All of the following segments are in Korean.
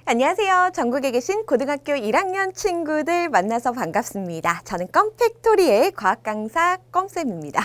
안녕하세요. 전국에 계신 고등학교 1학년 친구들 만나서 반갑습니다. 저는 껌팩토리의 과학 강사 껌쌤입니다.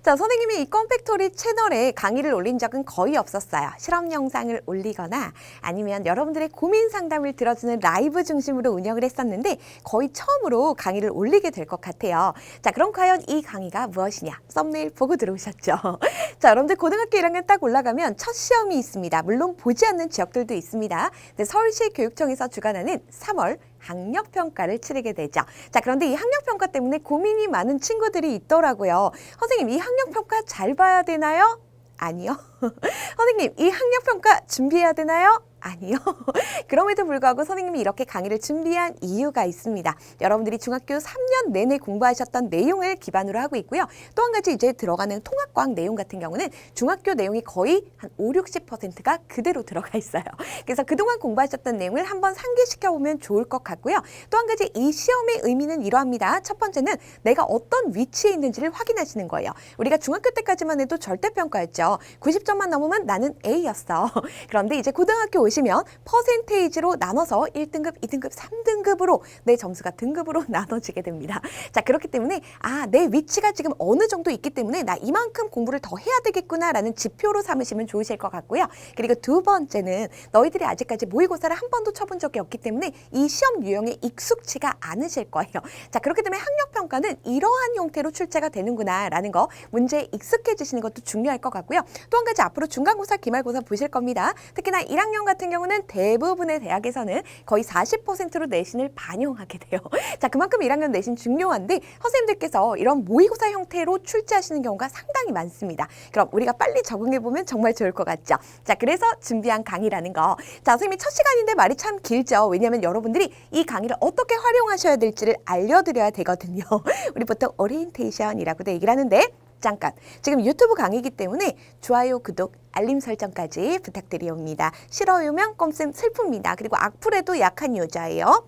자, 선생님이 이 껌팩토리 채널에 강의를 올린 적은 거의 없었어요. 실험 영상을 올리거나 아니면 여러분들의 고민 상담을 들어주는 라이브 중심으로 운영을 했었는데 거의 처음으로 강의를 올리게 될 것 같아요. 자, 그럼 과연 이 강의가 무엇이냐? 썸네일 보고 들어오셨죠? 자, 여러분들 고등학교 1학년 딱 올라가면 첫 시험이 있습니다. 물론 보지 않는 지역들도 있습니다. 근데 서울시 교육청에서 주관하는 3월 학력평가를 치르게 되죠. 자, 그런데 이 학력평가 때문에 고민이 많은 친구들이 있더라고요. 선생님, 이 학력평가 잘 봐야 되나요? 아니요. 선생님, 이 학력평가 준비해야 되나요? 아니요. 그럼에도 불구하고 선생님이 이렇게 강의를 준비한 이유가 있습니다. 여러분들이 중학교 3년 내내 공부하셨던 내용을 기반으로 하고 있고요. 또 한 가지 이제 들어가는 통합과학 내용 같은 경우는 중학교 내용이 거의 한 5, 60%가 그대로 들어가 있어요. 그래서 그동안 공부하셨던 내용을 한번 상기시켜 보면 좋을 것 같고요. 또 한 가지 이 시험의 의미는 이러합니다. 첫 번째는 내가 어떤 위치에 있는지를 확인하시는 거예요. 우리가 중학교 때까지만 해도 절대평가였죠. 90점만 넘으면 나는 A였어. 그런데 이제 고등학교 오시면 퍼센테이지로 나눠서 1등급, 2등급, 3등급으로 내 점수가 등급으로 나눠지게 됩니다. 자, 그렇기 때문에 내 위치가 지금 어느 정도 있기 때문에 나 이만큼 공부를 더 해야 되겠구나라는 지표로 삼으시면 좋으실 것 같고요. 그리고 두 번째는 너희들이 아직까지 모의고사를 한 번도 쳐본 적이 없기 때문에 이 시험 유형에 익숙치가 않으실 거예요. 자, 그렇기 때문에 학력평가는 이러한 형태로 출제가 되는구나라는 거 문제에 익숙해지시는 것도 중요할 것 같고요. 또 한 가지 앞으로 중간고사, 기말고사 보실 겁니다. 특히나 1학년 같은 경우는 대부분의 대학에서는 거의 40%로 내신을 반영하게 돼요. 자, 그만큼 1학년 내신 중요한데 선생님들께서 이런 모의고사 형태로 출제하시는 경우가 상당히 많습니다. 그럼 우리가 빨리 적응해보면 정말 좋을 것 같죠? 자, 그래서 준비한 강의라는 거. 자, 선생님이 첫 시간인데 말이 참 길죠. 왜냐하면 여러분들이 이 강의를 어떻게 활용하셔야 될지를 알려드려야 되거든요. 우리 보통 오리엔테이션이라고도 얘기를 하는데 잠깐, 지금 유튜브 강의이기 때문에 좋아요, 구독, 알림 설정까지 부탁드리옵니다. 싫어요면 껌쌤 슬픕니다. 그리고 악플에도 약한 여자예요.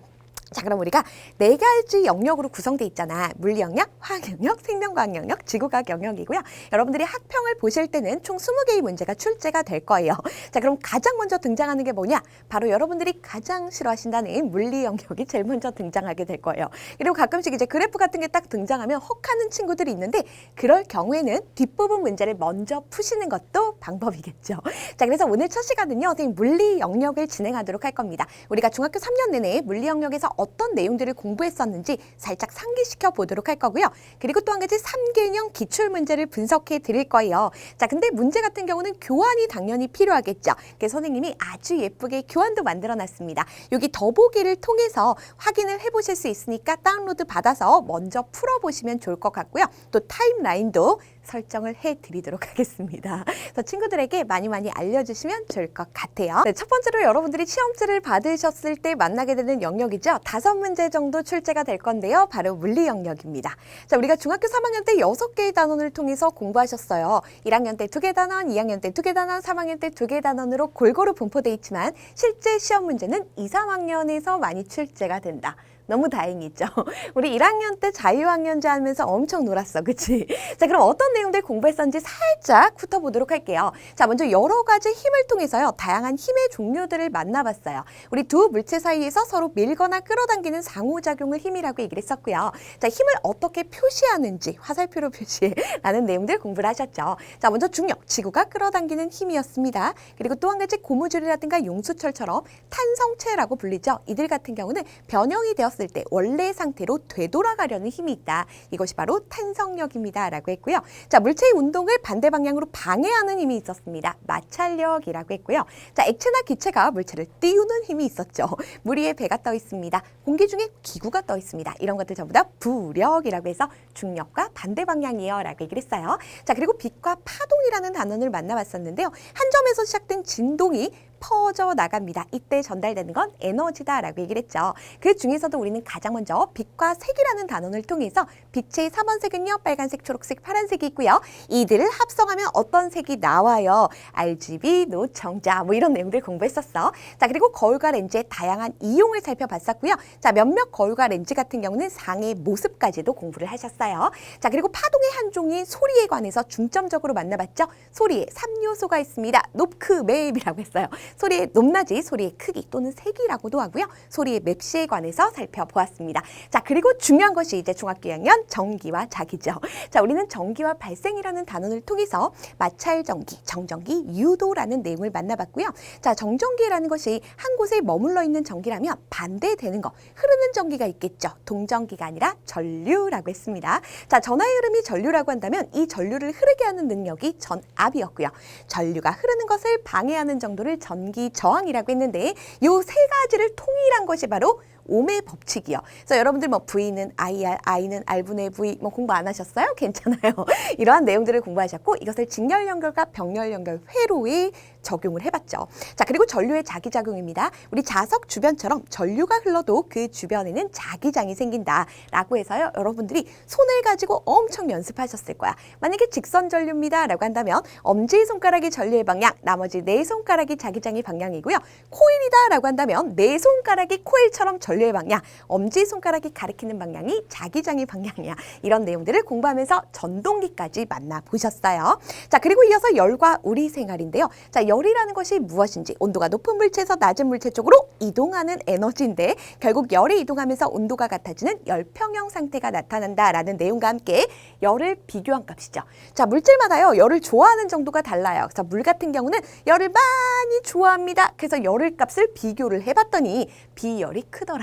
자, 그럼 우리가 4가지 영역으로 구성되어 있잖아. 물리 영역, 화학 영역, 생명과학 영역, 지구과학 영역이고요. 여러분들이 학평을 보실 때는 총 20개의 문제가 출제가 될 거예요. 자, 그럼 가장 먼저 등장하는 게 뭐냐? 바로 여러분들이 가장 싫어하신다는 물리 영역이 제일 먼저 등장하게 될 거예요. 그리고 가끔씩 이제 그래프 같은 게 딱 등장하면 혹하는 친구들이 있는데 그럴 경우에는 뒷부분 문제를 먼저 푸시는 것도 방법이겠죠. 자, 그래서 오늘 첫 시간은요, 선생님 물리 영역을 진행하도록 할 겁니다. 우리가 중학교 3년 내내 물리 영역에서 어떤 내용들을 공부했었는지 살짝 상기시켜 보도록 할 거고요. 그리고 또 한 가지 3개년 기출 문제를 분석해 드릴 거예요. 자, 근데 문제 같은 경우는 교환이 당연히 필요하겠죠. 그래서 선생님이 아주 예쁘게 교환도 만들어 놨습니다. 여기 더보기를 통해서 확인을 해 보실 수 있으니까 다운로드 받아서 먼저 풀어보시면 좋을 것 같고요. 또 타임라인도 설정을 해드리도록 하겠습니다. 그래서 친구들에게 많이 알려주시면 좋을 것 같아요. 네, 첫 번째로 여러분들이 시험지를 받으셨을 때 만나게 되는 영역이죠. 5문제 정도 출제가 될 건데요. 바로 물리 영역입니다. 자, 우리가 중학교 3학년 때 6개의 단원을 통해서 공부하셨어요. 1학년 때 2개 단원, 2학년 때 2개 단원, 3학년 때 2개 단원으로 골고루 분포되어 있지만 실제 시험 문제는 2, 3학년에서 많이 출제가 된다. 너무 다행이죠. 우리 1학년 때 자유학년제 하면서 엄청 놀았어. 그치? 자, 그럼 어떤 내용들 공부했었는지 살짝 훑어보도록 할게요. 자, 먼저 여러 가지 힘을 통해서요. 다양한 힘의 종류들을 만나봤어요. 우리 두 물체 사이에서 서로 밀거나 끌어당기는 상호작용을 힘이라고 얘기를 했었고요. 자, 힘을 어떻게 표시하는지 화살표로 표시라는 내용들 공부를 하셨죠. 자, 먼저 중력, 지구가 끌어당기는 힘이었습니다. 그리고 또 한 가지 고무줄이라든가 용수철처럼 탄성체라고 불리죠. 이들 같은 경우는 변형이 되었을 때 원래 상태로 되돌아가려는 힘이 있다. 이것이 바로 탄성력입니다. 라고 했고요. 자, 물체의 운동을 반대 방향으로 방해하는 힘이 있었습니다. 마찰력이라고 했고요. 자, 액체나 기체가 물체를 띄우는 힘이 있었죠. 물 위에 배가 떠 있습니다. 공기 중에 기구가 떠 있습니다. 이런 것들 전부 다 부력이라고 해서 중력과 반대 방향이요. 라고 얘기를 했어요. 자, 그리고 빛과 파동이라는 단원을 만나봤었는데요. 한 점에서 시작된 진동이 퍼져 나갑니다. 이때 전달되는 건 에너지다라고 얘기를 했죠. 그 중에서도 우리는 가장 먼저 빛과 색이라는 단원을 통해서 빛의 3원색은요. 빨간색, 초록색, 파란색이 있고요. 이들을 합성하면 어떤 색이 나와요. RGB, 노청자 뭐 이런 내용들 공부했었어. 자, 그리고 거울과 렌즈의 다양한 이용을 살펴봤었고요. 자, 몇몇 거울과 렌즈 같은 경우는 상의 모습까지도 공부를 하셨어요. 자, 그리고 파동의 한 종이 소리에 관해서 중점적으로 만나봤죠. 소리에 3요소가 있습니다. 노크, 매입이라고 했어요. 소리의 높낮이, 소리의 크기 또는 색이라고도 하고요. 소리의 맵시에 관해서 살펴보았습니다. 자, 그리고 중요한 것이 이제 중학교 2학년 정기와 자기죠. 자, 우리는 정기와 발생이라는 단원을 통해서 마찰정기, 정전기, 유도라는 내용을 만나봤고요. 자, 정전기라는 것이 한 곳에 머물러 있는 전기라면 반대되는 거, 흐르는 전기가 있겠죠. 동전기가 아니라 전류라고 했습니다. 자, 전하의 흐름이 전류라고 한다면 이 전류를 흐르게 하는 능력이 전압이었고요. 전류가 흐르는 것을 방해하는 정도를 전기 저항이라고 했는데 요 세 가지를 통일한 것이 바로 옴의 법칙이요. 그래서 여러분들 뭐 V는 IR, I는 R분의 V 뭐 공부 안 하셨어요? 괜찮아요. 이러한 내용들을 공부하셨고 이것을 직렬 연결과 병렬 연결 회로에 적용을 해봤죠. 자, 그리고 전류의 자기작용입니다. 우리 자석 주변처럼 전류가 흘러도 그 주변에는 자기장이 생긴다라고 해서요. 여러분들이 손을 가지고 엄청 연습하셨을 거야. 만약에 직선 전류입니다 라고 한다면 엄지손가락이 전류의 방향, 나머지 네 손가락이 자기장의 방향이고요. 코일이다 라고 한다면 네 손가락이 코일처럼 전류의 방향, 엄지손가락이 가리키는 방향이 자기장의 방향이야. 이런 내용들을 공부하면서 전동기까지 만나보셨어요. 자, 그리고 이어서 열과 우리 생활인데요. 자, 열이라는 것이 무엇인지, 온도가 높은 물체에서 낮은 물체 쪽으로 이동하는 에너지인데 결국 열이 이동하면서 온도가 같아지는 열평형 상태가 나타난다라는 내용과 함께 열을 비교한 값이죠. 자, 물질마다요 열을 좋아하는 정도가 달라요. 그래서 물 같은 경우는 열을 많이 좋아합니다. 그래서 열의 값을 비교를 해봤더니 비열이 크더라.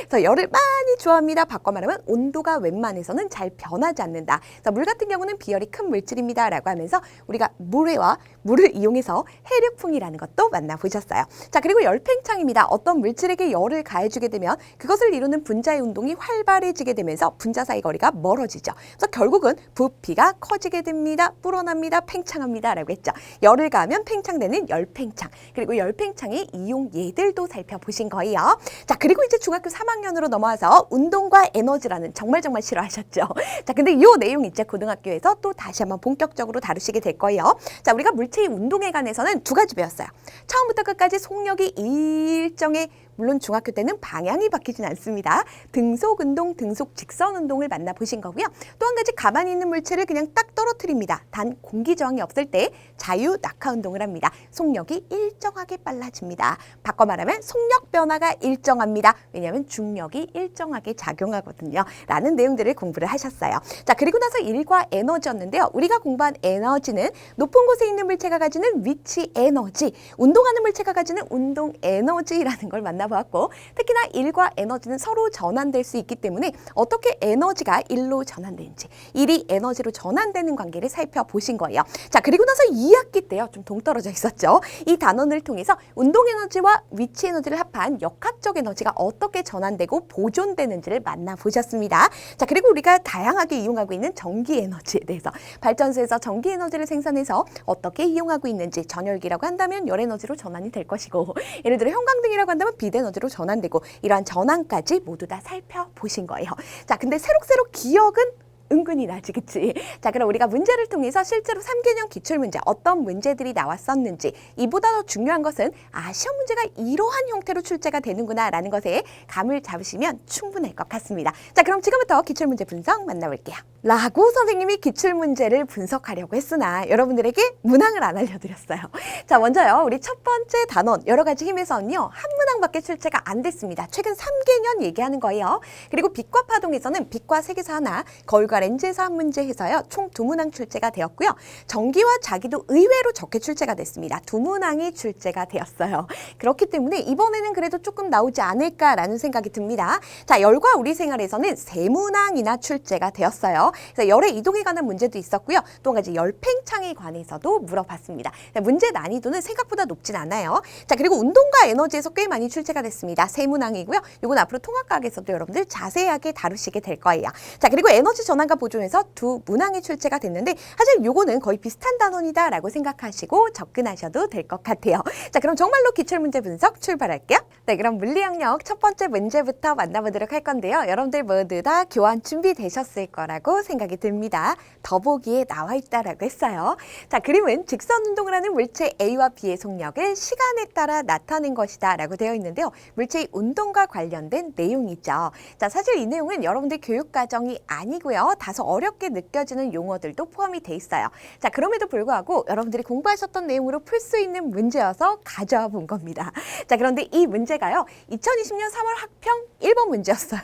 그래서 열을 많이 좋아합니다. 바꿔 말하면 온도가 웬만해서는 잘 변하지 않는다. 그래서 물 같은 경우는 비열이 큰 물질입니다 라고 하면서 우리가 물을 이용해서 해륙풍이라는 것도 만나보셨어요. 자, 그리고 열팽창입니다. 어떤 물질에게 열을 가해주게 되면 그것을 이루는 분자의 운동이 활발해지게 되면서 분자 사이 거리가 멀어지죠. 그래서 결국은 부피가 커지게 됩니다. 불어납니다. 팽창합니다 라고 했죠. 열을 가하면 팽창되는 열팽창, 그리고 열팽창의 이용 예들도 살펴보신 거예요. 자, 그리고 이제 중학교 3학년으로 넘어와서 운동과 에너지라는 정말 싫어하셨죠. 자, 근데 이 내용 이제 고등학교에서 또 다시 한번 본격적으로 다루시게 될 거예요. 자, 우리가 물체의 운동에 관해서는 두 가지 배웠어요. 처음부터 끝까지 속력이 일정해, 물론 중학교 때는 방향이 바뀌진 않습니다. 등속 운동, 등속 직선 운동을 만나보신 거고요. 또 한 가지 가만히 있는 물체를 그냥 딱 떨어뜨립니다. 단 공기 저항이 없을 때 자유 낙하 운동을 합니다. 속력이 일정하게 빨라집니다. 바꿔 말하면 속력 변화가 일정합니다. 왜냐하면 중력이 일정하게 작용하거든요. 라는 내용들을 공부를 하셨어요. 자, 그리고 나서 일과 에너지였는데요. 우리가 공부한 에너지는 높은 곳에 있는 물체가 가지는 위치 에너지, 운동하는 물체가 가지는 운동 에너지라는 걸 만나보았고, 특히나 일과 에너지는 서로 전환될 수 있기 때문에 어떻게 에너지가 일로 전환되는지, 일이 에너지로 전환되는 관계를 살펴보신 거예요. 자, 그리고 나서 2학기 때요. 좀 동떨어져 있었죠. 이 단원을 통해서 운동 에너지와 위치 에너지를 합한 역학적 에너지가 어떻게 전환되고 보존되는지를 만나보셨습니다. 자, 그리고 우리가 다양하게 이용하고 있는 전기 에너지에 대해서, 발전소에서 전기 에너지를 생산해서 어떻게 이용하고 있는지, 전열기라고 한다면 열 에너지로 전환이 될 것이고, 예를 들어 형광등이라고 한다면 빛 에너지로 전환되고, 이러한 전환까지 모두 다 살펴보신 거예요. 자, 근데 새록새록 기억은 은근히 나지, 그치? 자, 그럼 우리가 문제를 통해서 실제로 3개년 기출문제 어떤 문제들이 나왔었는지, 이보다 더 중요한 것은 시험 문제가 이러한 형태로 출제가 되는구나 라는 것에 감을 잡으시면 충분할 것 같습니다. 자, 그럼 지금부터 기출문제 분석 만나볼게요. 라고 선생님이 기출문제를 분석하려고 했으나 여러분들에게 문항을 안 알려드렸어요. 자, 먼저요, 우리 첫 번째 단원 여러 가지 힘에서는요, 한 문항밖에 출제가 안 됐습니다. 최근 3개년 얘기하는 거예요. 그리고 빛과 파동에서는 빛과 색에서 하나, 거울과 렌즈에서 한 문제 해서요, 총 2문항 출제가 되었고요. 전기와 자기도 의외로 적게 출제가 됐습니다. 2문항이 출제가 되었어요. 그렇기 때문에 이번에는 그래도 조금 나오지 않을까라는 생각이 듭니다. 자, 열과 우리 생활에서는 3문항이나 출제가 되었어요. 그래서 열의 이동에 관한 문제도 있었고요. 또 한 가지 열팽창에 관해서도 물어봤습니다. 문제 난이도는 생각보다 높진 않아요. 자, 그리고 운동과 에너지에서 꽤 많이 출제가 됐습니다. 3문항이고요. 이건 앞으로 통합과학에서도 여러분들 자세하게 다루시게 될 거예요. 자, 그리고 에너지 전환과 보존에서 2문항이 출제가 됐는데, 사실 요거는 거의 비슷한 단원이다라고 생각하시고 접근하셔도 될 것 같아요. 자, 그럼 정말로 기출문제 분석 출발할게요. 네, 그럼 물리학력 첫 번째 문제부터 만나보도록 할 건데요. 여러분들 모두 다 교환 준비되셨을 거라고 생각이 듭니다. 더보기에 나와 있다라고 했어요. 자, 그림은 직선 운동을 하는 물체 A와 B의 속력을 시간에 따라 나타낸 것이다 라고 되어 있는데요. 물체의 운동과 관련된 내용이죠. 자, 사실 이 내용은 여러분들 교육과정이 아니고요. 다소 어렵게 느껴지는 용어들도 포함이 돼 있어요. 자, 그럼에도 불구하고 여러분들이 공부하셨던 내용으로 풀 수 있는 문제여서 가져와 본 겁니다. 자, 그런데 이 문제가요, 2020년 3월 학평 1번 문제였어요.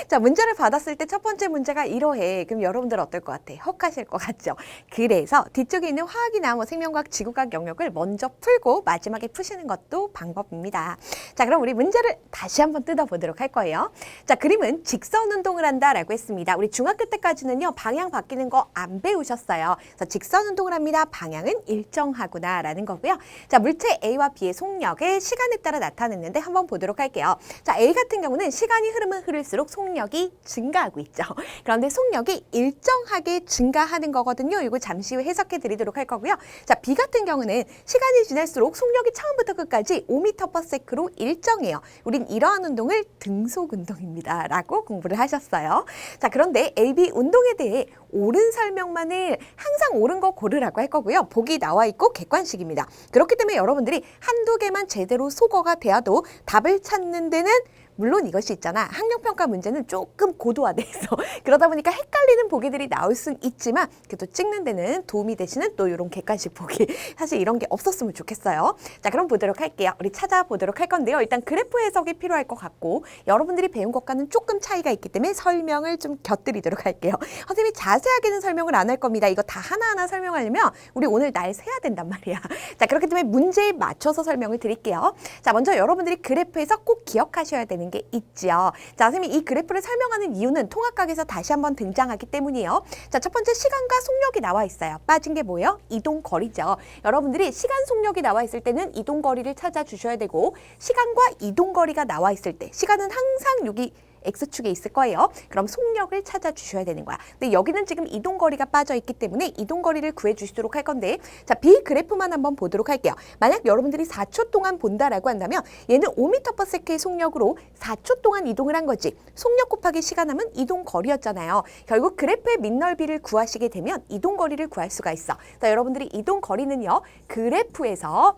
자, 문제를 받았을 때 첫 번째 문제가 이러해. 그럼 여러분들 어떨 것 같아? 혹하실 것 같죠? 그래서 뒤쪽에 있는 화학이나 생명과학, 지구과학 영역을 먼저 풀고 마지막에 푸시는 것도 방법입니다. 자, 그럼 우리 문제를 다시 한번 뜯어보도록 할 거예요. 자, 그림은 직선 운동을 한다라고 했습니다. 우리 중학교 때까지는요, 방향 바뀌는 거 안 배우셨어요. 그래서 직선 운동을 합니다. 방향은 일정하구나라는 거고요. 자, 물체 A와 B의 속력을 시간에 따라 나타냈는데 한번 보도록 할게요. 자, A 같은 경우는 시간이 흐르면 흐를수록 속력이 증가하고 있죠. 그런데 속력이 일정하게 증가하는 거거든요. 이거 잠시 후 해석해 드리도록 할 거고요. 자, B 같은 경우는 시간이 지날수록 속력이 처음부터 끝까지 5m/s로 일정해요. 우린 이러한 운동을 등속 운동입니다. 라고 공부를 하셨어요. 자, 그런데 A, B 운동에 대해 옳은 설명만을 항상 옳은 거 고르라고 할 거고요. 보기 나와 있고 객관식입니다. 그렇기 때문에 여러분들이 한두 개만 제대로 소거가 되어도 답을 찾는 데는 물론 이것이 있잖아. 학력평가 문제는 조금 고도화돼 있어. 그러다 보니까 헷갈리는 보기들이 나올 순 있지만 그래도 찍는 데는 도움이 되시는 또 이런 객관식 보기. 사실 이런 게 없었으면 좋겠어요. 자, 그럼 보도록 할게요. 우리 찾아보도록 할 건데요. 일단 그래프 해석이 필요할 것 같고 여러분들이 배운 것과는 조금 차이가 있기 때문에 설명을 좀 곁들이도록 할게요. 선생님이 자세하게는 설명을 안 할 겁니다. 이거 다 하나하나 설명하려면 우리 오늘 날 세야 된단 말이야. 자, 그렇기 때문에 문제에 맞춰서 설명을 드릴게요. 자, 먼저 여러분들이 그래프에서 꼭 기억하셔야 되는 게 있지요. 자, 선생님이 이 그래프를 설명하는 이유는 통합각에서 다시 한번 등장하기 때문이에요. 자, 첫 번째 시간과 속력이 나와 있어요. 빠진 게 뭐예요? 이동거리죠. 여러분들이 시간 속력이 나와 있을 때는 이동거리를 찾아주셔야 되고 시간과 이동거리가 나와 있을 때 시간은 항상 여기 X축에 있을 거예요. 그럼 속력을 찾아주셔야 되는 거야. 근데 여기는 지금 이동거리가 빠져 있기 때문에 이동거리를 구해주시도록 할 건데 자, B 그래프만 한번 보도록 할게요. 만약 여러분들이 4초 동안 본다라고 한다면 얘는 5m/s의 속력으로 4초 동안 이동을 한 거지. 속력 곱하기 시간 하면 이동거리였잖아요. 결국 그래프의 밑넓이를 구하시게 되면 이동거리를 구할 수가 있어. 자, 여러분들이 이동거리는요. 그래프에서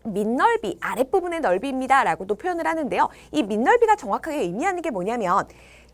밑넓이, 아랫부분의 넓이입니다 라고도 표현을 하는데요. 이 밑넓이가 정확하게 의미하는 게 뭐냐면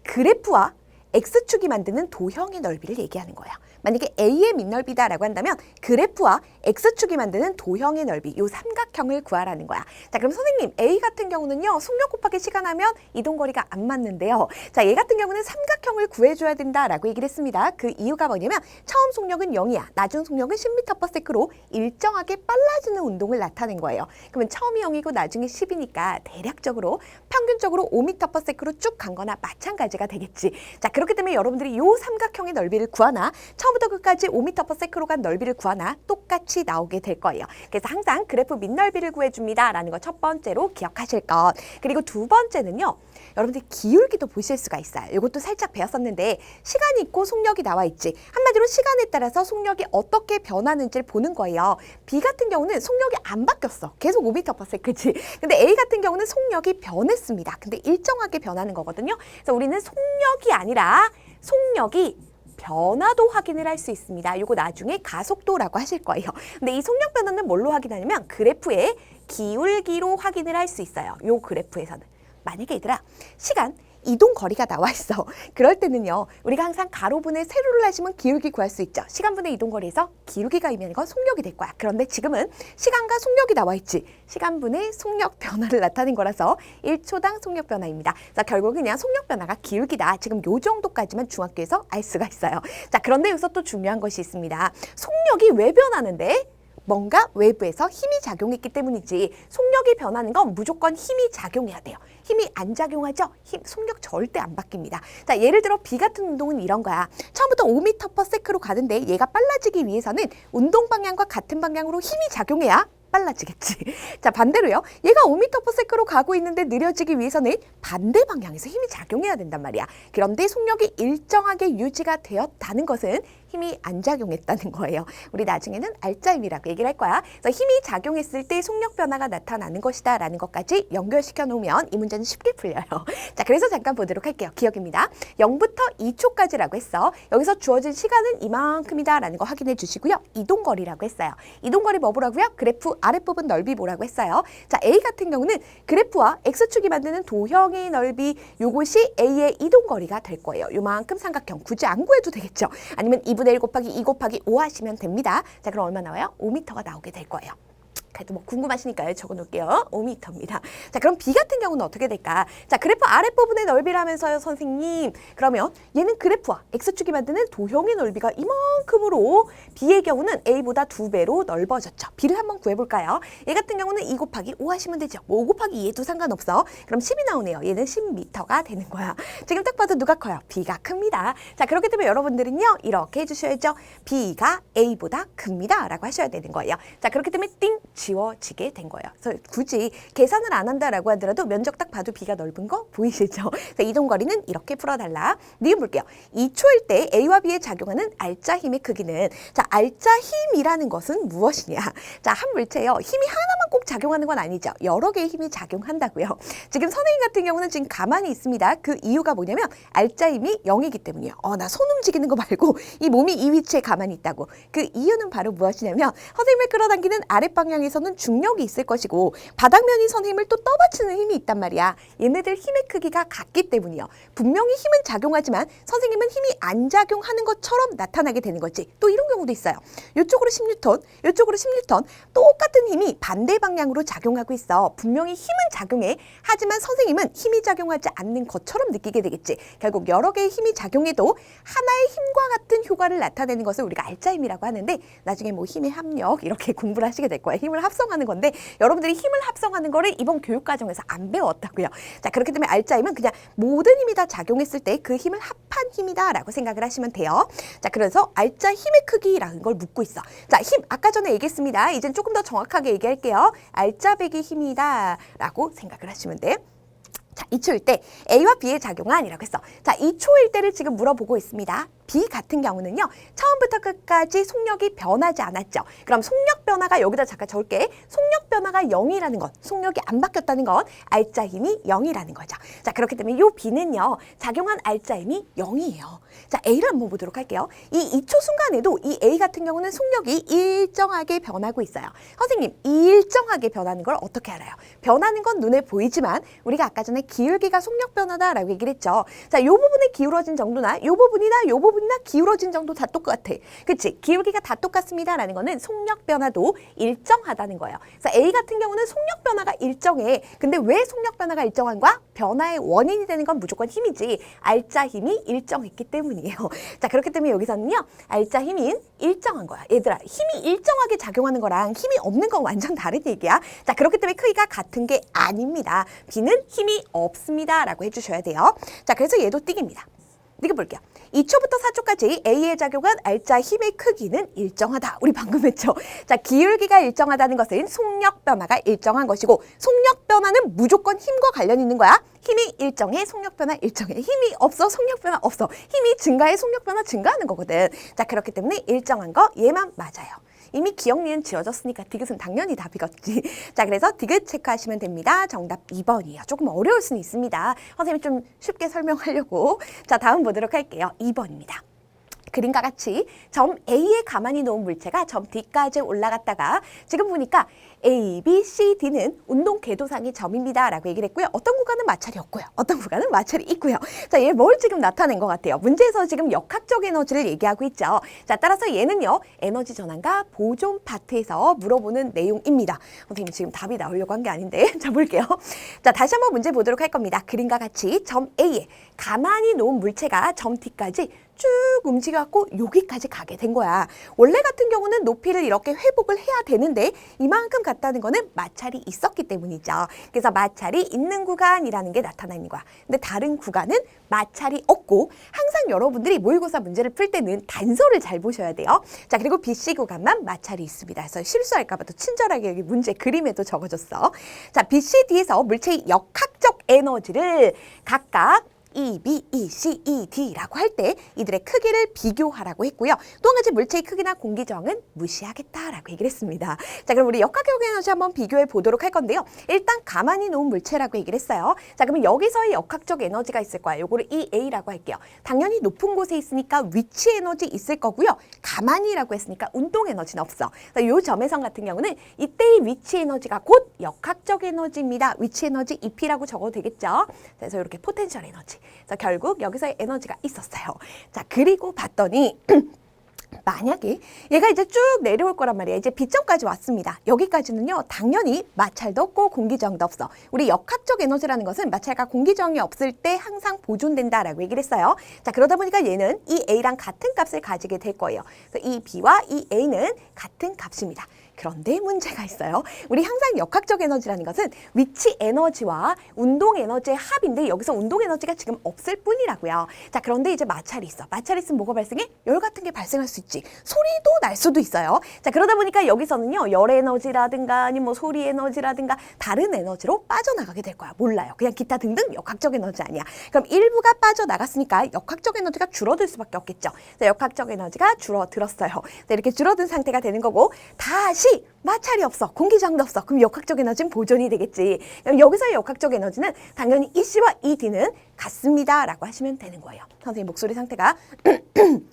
그래프와 X축이 만드는 도형의 넓이를 얘기하는 거예요. 만약에 A의 밑넓이다라고 한다면 그래프와 X축이 만드는 도형의 넓이, 요 삼각형을 구하라는 거야. 자, 그럼 선생님 A 같은 경우는요. 속력 곱하기 시간 하면 이동거리가 안 맞는데요. 자, 얘 같은 경우는 삼각형을 구해줘야 된다라고 얘기를 했습니다. 그 이유가 뭐냐면 처음 속력은 0이야. 낮은 속력은 10m/s로 일정하게 빨라지는 운동을 나타낸 거예요. 그러면 처음이 0이고 나중에 10이니까 대략적으로 평균적으로 5m/s로 쭉 간 거나 마찬가지가 되겠지. 자, 그렇기 때문에 여러분들이 요 삼각형의 넓이를 구하나 처음부터 끝까지 5m/s로 간 넓이를 구하나 똑같이 나오게 될 거예요. 그래서 항상 그래프 밑넓이를 구해줍니다 라는 거 첫 번째로 기억하실 것. 그리고 두 번째는요. 여러분들이 기울기도 보실 수가 있어요. 이것도 살짝 배웠었는데 시간이 있고 속력이 나와 있지. 한마디로 시간에 따라서 속력이 어떻게 변하는지를 보는 거예요. B 같은 경우는 속력이 안 바뀌었어. 계속 5m/s, 그치? 근데 A 같은 경우는 속력이 변했습니다. 근데 일정하게 변하는 거거든요. 그래서 우리는 속력이 아니라 속력이 변화도 확인을 할 수 있습니다. 이거 나중에 가속도라고 하실 거예요. 근데 이 속력 변화는 뭘로 확인하냐면 그래프의 기울기로 확인을 할 수 있어요. 요 그래프에서는. 만약에 얘들아 시간 이동 거리가 나와 있어. 그럴 때는요. 우리가 항상 가로분의 세로를 하시면 기울기 구할 수 있죠. 시간분의 이동 거리에서 기울기가 의미하는 건 속력이 될 거야. 그런데 지금은 시간과 속력이 나와 있지. 시간분의 속력 변화를 나타낸 거라서 1초당 속력 변화입니다. 그래서 결국 그냥 속력 변화가 기울기다. 지금 요 정도까지만 중학교에서 알 수가 있어요. 자, 그런데 여기서 또 중요한 것이 있습니다. 속력이 왜 변하는데? 뭔가 외부에서 힘이 작용했기 때문이지. 속력이 변하는 건 무조건 힘이 작용해야 돼요. 힘이 안 작용하죠? 속력 절대 안 바뀝니다. 자, 예를 들어 B 같은 운동은 이런 거야. 처음부터 5m/s로 가는데 얘가 빨라지기 위해서는 운동 방향과 같은 방향으로 힘이 작용해야 빨라지겠지. 자, 반대로요. 얘가 5m/s로 가고 있는데 느려지기 위해서는 반대 방향에서 힘이 작용해야 된단 말이야. 그런데 속력이 일정하게 유지가 되었다는 것은 힘이 안 작용했다는 거예요. 우리 나중에는 알짜 힘이라고 얘기를 할 거야. 그래서 힘이 작용했을 때 속력 변화가 나타나는 것이다 라는 것까지 연결시켜 놓으면 이 문제는 쉽게 풀려요. 자, 그래서 잠깐 보도록 할게요. 기억입니다. 0부터 2초까지라고 했어. 여기서 주어진 시간은 이만큼이다 라는 거 확인해 주시고요. 이동거리라고 했어요. 이동거리 뭐 보라고요? 그래프 아랫부분 넓이 뭐라고 했어요? 자, A 같은 경우는 그래프와 X축이 만드는 도형의 넓이, 요것이 A의 이동거리가 될 거예요. 요만큼 삼각형 굳이 안 구해도 되겠죠. 아니면 2분의 1 곱하기 2 곱하기 5 하시면 됩니다. 자, 그럼 얼마 나와요? 5m가 나오게 될 거예요. 그래도 뭐 궁금하시니까요. 적어 놓을게요. 5m입니다. 자, 그럼 B 같은 경우는 어떻게 될까? 자, 그래프 아랫부분의 넓이라면서요, 선생님. 그러면 얘는 그래프와 X축이 만드는 도형의 넓이가 이만큼으로 B의 경우는 A보다 2배로 넓어졌죠. B를 한번 구해볼까요? 얘 같은 경우는 2 곱하기 5 하시면 되죠. 뭐 5 곱하기 2에도 상관없어. 그럼 10이 나오네요. 얘는 10m가 되는 거야. 지금 딱 봐도 누가 커요? B가 큽니다. 자, 그렇기 때문에 여러분들은요, 이렇게 해주셔야죠. B가 A보다 큽니다. 라고 하셔야 되는 거예요. 자, 그렇기 때문에 띵! 지워지게 된 거예요. 그래서 굳이 계산을 안 한다라고 하더라도 면적 딱 봐도 B가 넓은 거 보이시죠? 그래서 이동거리는 이렇게 풀어달라. 니은 볼게요. 2초일 때 A와 B에 작용하는 알짜 힘의 크기는, 자, 알짜 힘이라는 것은 무엇이냐? 자, 한 물체요. 힘이 하나만 꼭 작용하는 건 아니죠. 여러 개의 힘이 작용한다고요. 지금 선생님 같은 경우는 지금 가만히 있습니다. 그 이유가 뭐냐면 알짜 힘이 0이기 때문이에요. 나 손 움직이는 거 말고 이 몸이 이 위치에 가만히 있다고. 그 이유는 바로 무엇이냐면 선생님을 끌어당기는 아랫방향에 서는 중력이 있을 것이고 바닥면이 선생님을 또 떠받치는 힘이 있단 말이야. 얘네들 힘의 크기가 같기 때문이요. 분명히 힘은 작용하지만 선생님은 힘이 안 작용하는 것처럼 나타나게 되는 거지. 또 이런 경우도 있어요. 이쪽으로 10N, 이쪽으로 10N, 똑같은 힘이 반대 방향으로 작용하고 있어. 분명히 힘은 작용해. 하지만 선생님은 힘이 작용하지 않는 것처럼 느끼게 되겠지. 결국 여러 개의 힘이 작용해도 하나의 힘과 같은 효과를 나타내는 것을 우리가 알짜 힘이라고 하는데, 나중에 뭐 힘의 합력 이렇게 공부를 하시게 될 거예요. 힘을 합성하는 건데 여러분들이 힘을 합성하는 거를 이번 교육과정에서 안 배웠다고요. 자, 그렇기 때문에 알짜 힘은 그냥 모든 힘이 다 작용했을 때 그 힘을 합한 힘이다 라고 생각을 하시면 돼요. 자, 그래서 알짜 힘의 크기라는 걸 묻고 있어. 자, 힘 아까 전에 얘기했습니다. 이젠 조금 더 정확하게 얘기할게요. 알짜 백의 힘이다 라고 생각을 하시면 돼. 자, 2초일 때 A와 B의 작용한이라고 했어. 자, 2초일 때를 지금 물어보고 있습니다. B 같은 경우는요, 처음부터 끝까지 속력이 변하지 않았죠. 그럼 속력 변화가 여기다 잠깐 적을게. 속력 변화가 0이라는 것, 속력이 안 바뀌었다는 건 알짜 힘이 0이라는 거죠. 자, 그렇기 때문에 이 B는요, 작용한 알짜 힘이 0이에요. 자, A를 한번 보도록 할게요. 이 2초 순간에도 이 A 같은 경우는 속력이 일정하게 변하고 있어요. 선생님, 일정하게 변하는 걸 어떻게 알아요? 변하는 건 눈에 보이지만 우리가 아까 전에 기울기가 속력 변화다라고 얘기를 했죠. 자, 요 부분에 기울어진 정도나 요 부분이나 요 부분이나 기울어진 정도 다 똑같아. 그치? 기울기가 다 똑같습니다라는 거는 속력 변화도 일정하다는 거예요. 그래서 A 같은 경우는 속력 변화가 일정해. 근데 왜 속력 변화가 일정한 거야? 변화의 원인이 되는 건 무조건 힘이지. 알짜 힘이 일정했기 때문이에요. 자, 그렇기 때문에 여기서는요, 알짜 힘인 일정한 거야. 얘들아, 힘이 일정하게 작용하는 거랑 힘이 없는 건 완전 다른 얘기야. 자, 그렇기 때문에 크기가 같은 게 아닙니다. B는 힘이 없습니다 라고 해주셔야 돼요. 자, 그래서 얘도 띡입니다. 이거 볼게요. 2초부터 4초까지 A에 작용한 알짜 힘의 크기는 일정하다. 우리 방금 했죠. 자, 기울기가 일정하다는 것은 속력 변화가 일정한 것이고, 속력 변화는 무조건 힘과 관련 있는 거야. 힘이 일정해, 속력 변화 일정해. 힘이 없어, 속력 변화 없어. 힘이 증가해, 속력 변화 증가하는 거거든. 자, 그렇기 때문에 일정한 거 얘만 맞아요. 이미 기억니은 지워졌으니까 디귿은 당연히 답이겠지. 자, 그래서 디귿 체크하시면 됩니다. 정답 2번이에요. 조금 어려울 수는 있습니다. 선생님이 좀 쉽게 설명하려고. 자, 다음 보도록 할게요. 2번입니다. 그림과 같이 점 A에 가만히 놓은 물체가 점 D까지 올라갔다가 지금 보니까 A, B, C, D는 운동 궤도상의 점입니다 라고 얘기를 했고요. 어떤 구간은 마찰이 없고요. 어떤 구간은 마찰이 있고요. 자, 얘 뭘 지금 나타낸 것 같아요? 문제에서 지금 역학적 에너지를 얘기하고 있죠. 자, 따라서 얘는요, 에너지 전환과 보존 파트에서 물어보는 내용입니다. 선생님 지금 답이 나오려고 한 게 아닌데. 자, 볼게요. 자, 다시 한번 문제 보도록 할 겁니다. 그림과 같이 점 A에 가만히 놓은 물체가 점 D까지 쭉 움직여갖고 여기까지 가게 된 거야. 원래 같은 경우는 높이를 이렇게 회복을 해야 되는데 이만큼 갔다는 거는 마찰이 있었기 때문이죠. 그래서 마찰이 있는 구간이라는 게 나타나는 거야. 근데 다른 구간은 마찰이 없고, 항상 여러분들이 모의고사 문제를 풀 때는 단서를 잘 보셔야 돼요. 자, 그리고 BC 구간만 마찰이 있습니다. 그래서 실수할까 봐 또 친절하게 여기 문제 그림에도 적어줬어. 자, BC, D에서 물체의 역학적 에너지를 각각 E, B, E, C, E, D라고 할 때 이들의 크기를 비교하라고 했고요. 또 한 가지 물체의 크기나 공기 저항은 무시하겠다라고 얘기를 했습니다. 자, 그럼 우리 역학적 에너지 한번 비교해 보도록 할 건데요. 일단 가만히 놓은 물체라고 얘기를 했어요. 자, 그러면 여기서의 역학적 에너지가 있을 거예요. 요거를 EA라고 할게요. 당연히 높은 곳에 있으니까 위치 에너지 있을 거고요. 가만히라고 했으니까 운동 에너지는 없어. 이 점에선 같은 경우는 이때의 위치 에너지가 곧 역학적 에너지입니다. 위치 에너지 EP라고 적어도 되겠죠. 그래서 이렇게 포텐셜 에너지. 그래서 결국 여기서의 에너지가 있었어요. 자, 그리고 봤더니 만약에 얘가 이제 쭉 내려올 거란 말이에요. 이제 B점까지 왔습니다. 여기까지는요, 당연히 마찰도 없고 공기저항도 없어. 우리 역학적 에너지라는 것은 마찰과 공기저항이 없을 때 항상 보존된다라고 얘기를 했어요. 자, 그러다 보니까 얘는 이 A랑 같은 값을 가지게 될 거예요. 그래서 이 B와 이 A는 같은 값입니다. 그런데 문제가 있어요. 우리 항상 역학적 에너지라는 것은 위치 에너지와 운동 에너지의 합인데 여기서 운동 에너지가 지금 없을 뿐이라고요. 자, 그런데 이제 마찰이 있어. 마찰이 있으면 뭐가 발생해? 열 같은 게 발생할 수 있지. 소리도 날 수도 있어요. 자, 그러다 보니까 여기서는요, 열 에너지라든가 아니면 뭐 소리 에너지라든가 다른 에너지로 빠져나가게 될 거야. 몰라요. 그냥 기타 등등 역학적 에너지 아니야. 그럼 일부가 빠져나갔으니까 역학적 에너지가 줄어들 수밖에 없겠죠. 자, 역학적 에너지가 줄어들었어요. 자, 이렇게 줄어든 상태가 되는 거고 다시 마찰이 없어. 공기저항도 없어. 그럼 역학적 에너지는 보존이 되겠지. 그럼 여기서의 역학적 에너지는 당연히 EC와 ED는 같습니다. 라고 하시면 되는 거예요. 선생님 목소리 상태가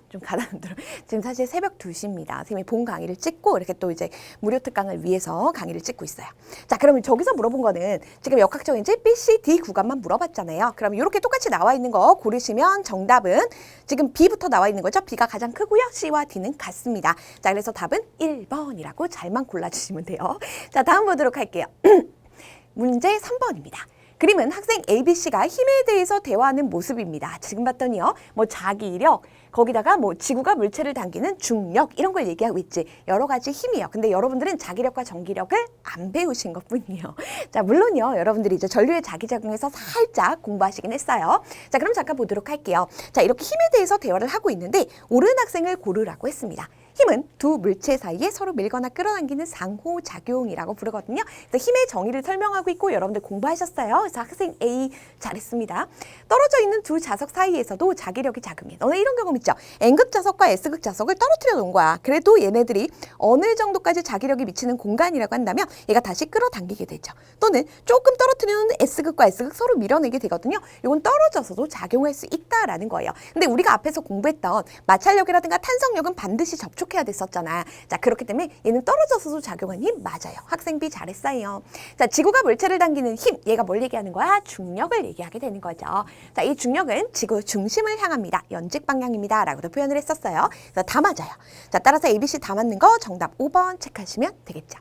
좀 가라앉도록. 지금 사실 새벽 2시입니다. 선생님이 본 강의를 찍고 이렇게 또 이제 무료 특강을 위해서 강의를 찍고 있어요. 자, 그러면 저기서 물어본 거는 지금 역학적 에너지 B, C, D 구간만 물어봤잖아요. 그럼 이렇게 똑같이 나와 있는 거 고르시면 정답은 지금 B부터 나와 있는 거죠. B가 가장 크고요. C와 D는 같습니다. 자, 그래서 답은 1번이라고 잘만 골라주시면 돼요. 자, 다음 보도록 할게요. 문제 3번입니다. 그림은 학생 ABC가 힘에 대해서 대화하는 모습입니다. 지금 봤더니요, 뭐 자기력, 거기다가 뭐 지구가 물체를 당기는 중력 이런 걸 얘기하고 있지. 여러 가지 힘이요. 근데 여러분들은 자기력과 전기력을 안 배우신 것뿐이에요. 자, 물론요, 여러분들이 이제 전류의 자기작용에서 살짝 공부하시긴 했어요. 자, 그럼 잠깐 보도록 할게요. 자, 이렇게 힘에 대해서 대화를 하고 있는데 옳은 학생을 고르라고 했습니다. 힘은 두 물체 사이에 서로 밀거나 끌어당기는 상호작용이라고 부르거든요. 그래서 힘의 정의를 설명하고 있고 여러분들 공부하셨어요. 그래서 학생 A 잘했습니다. 떨어져 있는 두 자석 사이에서도 자기력이 작용해. 너네 이런 경험 있죠? N극 자석과 S극 자석을 떨어뜨려 놓은 거야. 그래도 얘네들이 어느 정도까지 자기력이 미치는 공간이라고 한다면 얘가 다시 끌어당기게 되죠. 또는 조금 떨어뜨려 놓은 S극과 S극 서로 밀어내게 되거든요. 이건 떨어져서도 작용할 수 있다라는 거예요. 근데 우리가 앞에서 공부했던 마찰력이라든가 탄성력은 반드시 접촉해야 됐었잖아. 자, 그렇기 때문에 얘는 떨어져서도 작용하는 힘 맞아요. 학생 B 잘했어요. 자, 지구가 물체를 당기는 힘, 얘가 뭘 얘기하는 거야? 중력을 얘기하게 되는 거죠. 자, 이 중력은 지구 중심을 향합니다. 연직 방향입니다. 라고도 표현을 했었어요. 그래서 다 맞아요. 자, 따라서 ABC 다 맞는 거 정답 5번 체크하시면 되겠죠.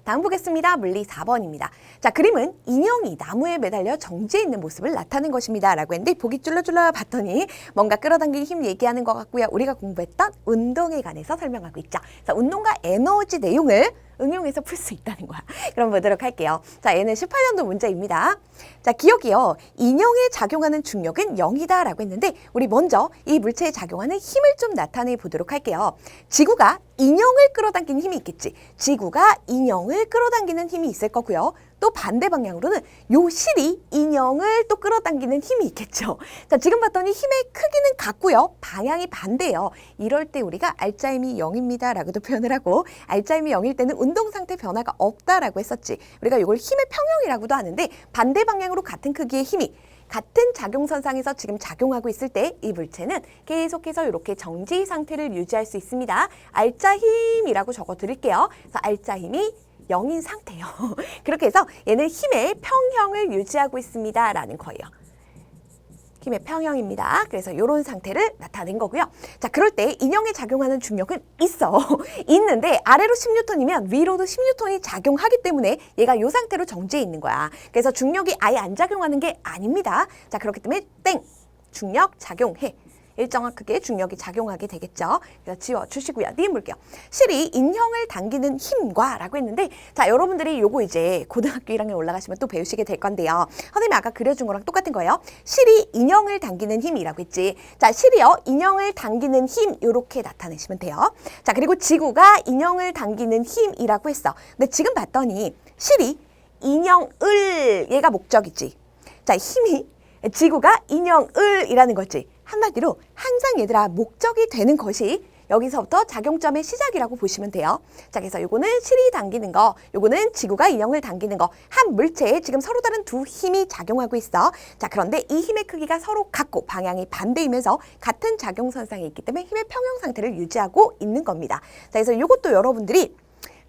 다음 보겠습니다. 물리 4번입니다. 자, 그림은 인형이 나무에 매달려 정지해 있는 모습을 나타낸 것입니다. 라고 했는데 보기 쫄라쫄라 봤더니 뭔가 끌어당기는 힘 얘기하는 것 같고요. 우리가 공부했던 운동에 관해서 설명하고 있죠. 자, 운동과 에너지 내용을 응용해서 풀 수 있다는 거야. 그럼 보도록 할게요. 자, 얘는 18년도 문제입니다. 자, 기억이요. 인형에 작용하는 중력은 0이다 라고 했는데 우리 먼저 이 물체에 작용하는 힘을 좀 나타내 보도록 할게요. 지구가 인형을 끌어당기는 힘이 있겠지. 지구가 인형을 끌어당기는 힘이 있을 거고요. 또 반대 방향으로는 요 실이 인형을 또 끌어당기는 힘이 있겠죠. 자, 지금 봤더니 힘의 크기는 같고요. 방향이 반대예요. 이럴 때 우리가 알짜임이 0입니다. 라고도 표현을 하고 알짜임이 0일 때는 운동 상태 변화가 없다라고 했었지. 우리가 이걸 힘의 평형이라고도 하는데 반대 방향으로 같은 크기의 힘이 같은 작용선상에서 지금 작용하고 있을 때 이 물체는 계속해서 이렇게 정지 상태를 유지할 수 있습니다. 알짜힘이라고 적어드릴게요. 그래서 알짜힘이 0인 상태예요. 그렇게 해서 얘는 힘의 평형을 유지하고 있습니다. 라는 거예요. 힘의 평형입니다. 그래서 이런 상태를 나타낸 거고요. 자, 그럴 때 인형에 작용하는 중력은 있어. 있는데 아래로 10N이면 위로도 10N이 작용하기 때문에 얘가 이 상태로 정지해 있는 거야. 그래서 중력이 아예 안 작용하는 게 아닙니다. 자, 그렇기 때문에 땡! 중력 작용해. 일정한 크기의 중력이 작용하게 되겠죠. 그래서 지워주시고요. 니은 볼게요. 실이 인형을 당기는 힘과 라고 했는데 자, 여러분들이 요거 이제 고등학교 1학년 올라가시면 또 배우시게 될 건데요. 선생님이 아까 그려준 거랑 똑같은 거예요. 실이 인형을 당기는 힘이라고 했지. 자, 실이요. 인형을 당기는 힘 요렇게 나타내시면 돼요. 자, 그리고 지구가 인형을 당기는 힘이라고 했어. 근데 지금 봤더니 실이 인형을 얘가 목적이지. 자, 힘이 지구가 인형을이라는 거지. 한마디로 항상 얘들아 목적이 되는 것이 여기서부터 작용점의 시작이라고 보시면 돼요. 자, 그래서 요거는 실이 당기는 거, 요거는 지구가 인형을 당기는 거. 한 물체에 지금 서로 다른 두 힘이 작용하고 있어. 자, 그런데 이 힘의 크기가 서로 같고 방향이 반대이면서 같은 작용선상에 있기 때문에 힘의 평형 상태를 유지하고 있는 겁니다. 자, 그래서 요것도 여러분들이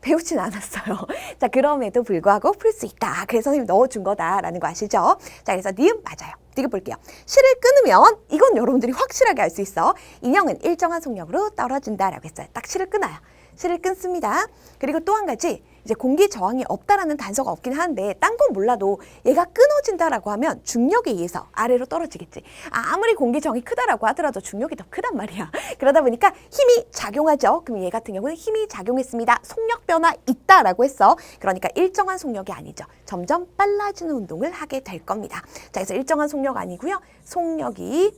배우진 않았어요. 자, 그럼에도 불구하고 풀 수 있다. 그래서 선생님이 넣어준 거다라는 거 아시죠? 자, 그래서 니은 맞아요. 디귿 볼게요. 실을 끊으면 이건 여러분들이 확실하게 알 수 있어. 인형은 일정한 속력으로 떨어진다라고 했어요. 딱 실을 끊어요. 실을 끊습니다. 그리고 또 한 가지 이제 공기 저항이 없다라는 단서가 없긴 한데 딴 건 몰라도 얘가 끊어진다라고 하면 중력에 의해서 아래로 떨어지겠지. 아무리 공기 저항이 크다라고 하더라도 중력이 더 크단 말이야. 그러다 보니까 힘이 작용하죠. 그럼 얘 같은 경우는 힘이 작용했습니다. 속력 변화 있다라고 했어. 그러니까 일정한 속력이 아니죠. 점점 빨라지는 운동을 하게 될 겁니다. 자, 그래서 일정한 속력 아니고요. 속력이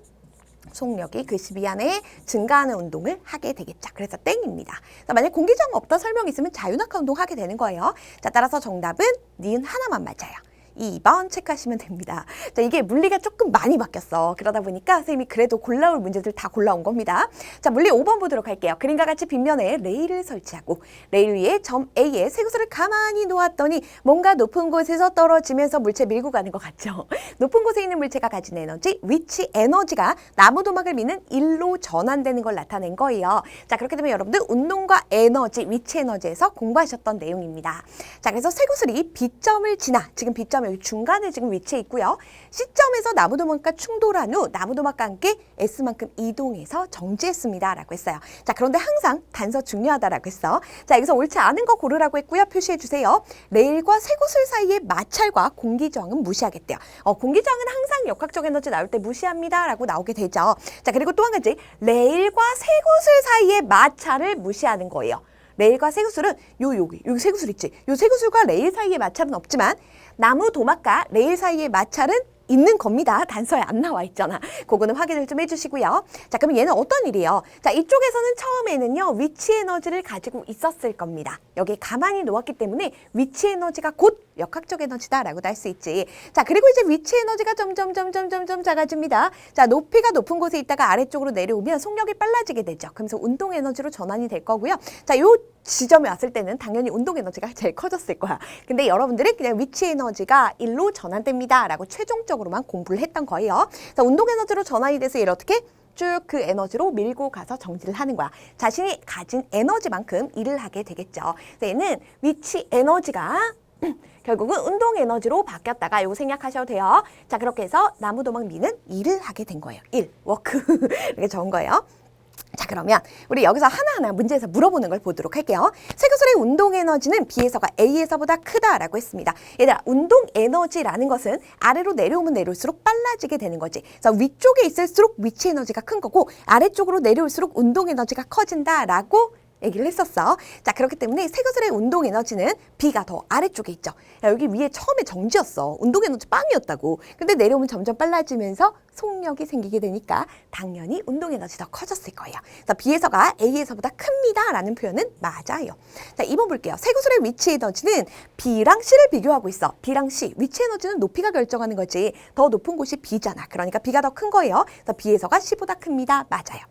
그 시비 안에 증가하는 운동을 하게 되겠죠. 그래서 땡입니다. 자, 만약 공기 저항 없다 설명이 있으면 자유낙하 운동 하게 되는 거예요. 자, 따라서 정답은 니은 하나만 맞아요. 2번 체크하시면 됩니다. 자, 이게 물리가 조금 많이 바뀌었어. 그러다 보니까 선생님이 그래도 골라올 문제들 다 골라온 겁니다. 자, 물리 5번 보도록 할게요. 그림과 같이 빗면에 레일을 설치하고 레일 위에 점 A에 쇠구슬을 가만히 놓았더니 뭔가 높은 곳에서 떨어지면서 물체 밀고 가는 것 같죠? 높은 곳에 있는 물체가 가진 에너지, 위치 에너지가 나무도막을 미는 일로 전환되는 걸 나타낸 거예요. 자, 그렇게 되면 여러분들 운동과 에너지, 위치 에너지에서 공부하셨던 내용입니다. 자, 그래서 쇠구슬이 B점을 지나, 지금 B점이 중간에 지금 위치해 있고요. C점에서 나무도막과 충돌한 후 나무도막과 함께 S만큼 이동해서 정지했습니다. 라고 했어요. 자, 그런데 항상 단서 중요하다라고 했어. 자, 여기서 옳지 않은 거 고르라고 했고요. 표시해 주세요. 레일과 쇠구슬 사이의 마찰과 공기저항은 무시하겠대요. 공기저항은 항상 역학적 에너지 나올 때 무시합니다. 라고 나오게 되죠. 자, 그리고 또 한 가지. 레일과 쇠구슬 사이의 마찰을 무시하는 거예요. 레일과 쇠구슬은 여기 쇠구슬 있지? 요 쇠구슬과 레일 사이의 마찰은 없지만 나무 도막과 레일 사이의 마찰은 있는 겁니다. 단서에 안 나와 있잖아. 그거는 확인을 좀 해주시고요. 자, 그럼 얘는 어떤 일이에요? 자, 이쪽에서는 처음에는요, 위치 에너지를 가지고 있었을 겁니다. 여기 가만히 놓았기 때문에 위치 에너지가 곧 역학적 에너지다라고도 할 수 있지. 자, 그리고 이제 위치 에너지가 점점 작아집니다. 자, 높이가 높은 곳에 있다가 아래쪽으로 내려오면 속력이 빨라지게 되죠. 그러면서 운동 에너지로 전환이 될 거고요. 자, 요 지점에 왔을 때는 당연히 운동 에너지가 제일 커졌을 거야. 근데 여러분들은 그냥 위치 에너지가 1로 전환됩니다. 라고 최종적으로만 공부를 했던 거예요. 자, 운동 에너지로 전환이 돼서 얘를 어떻게? 쭉 그 에너지로 밀고 가서 정지를 하는 거야. 자신이 가진 에너지만큼 일을 하게 되겠죠. 얘는 위치 에너지가 결국은 운동 에너지로 바뀌었다가 요거 생략하셔도 돼요. 자, 그렇게 해서 나무도막 미는 일을 하게 된 거예요. 워크 이렇게 적은 거예요. 자, 그러면 우리 여기서 하나하나 문제에서 물어보는 걸 보도록 할게요. 쇠구슬의 운동 에너지는 B에서가 A에서보다 크다라고 했습니다. 얘들아, 운동 에너지라는 것은 아래로 내려오면 내려올수록 빨라지게 되는 거지. 그래서 위쪽에 있을수록 위치 에너지가 큰 거고 아래쪽으로 내려올수록 운동 에너지가 커진다라고 얘기를 했었어. 자, 그렇기 때문에 쇠구슬의 운동 에너지는 B가 더 아래쪽에 있죠. 야, 여기 위에 처음에 정지였어. 운동 에너지 빵이었다고. 근데 내려오면 점점 빨라지면서 속력이 생기게 되니까 당연히 운동 에너지 더 커졌을 거예요. 그래서 B에서가 A에서보다 큽니다 라는 표현은 맞아요. 자, 2번 볼게요. 쇠구슬의 위치 에너지는 B랑 C를 비교하고 있어. B랑 C, 위치 에너지는 높이가 결정하는 거지. 더 높은 곳이 B잖아. 그러니까 B가 더 큰 거예요. 그래서 B에서가 C보다 큽니다. 맞아요.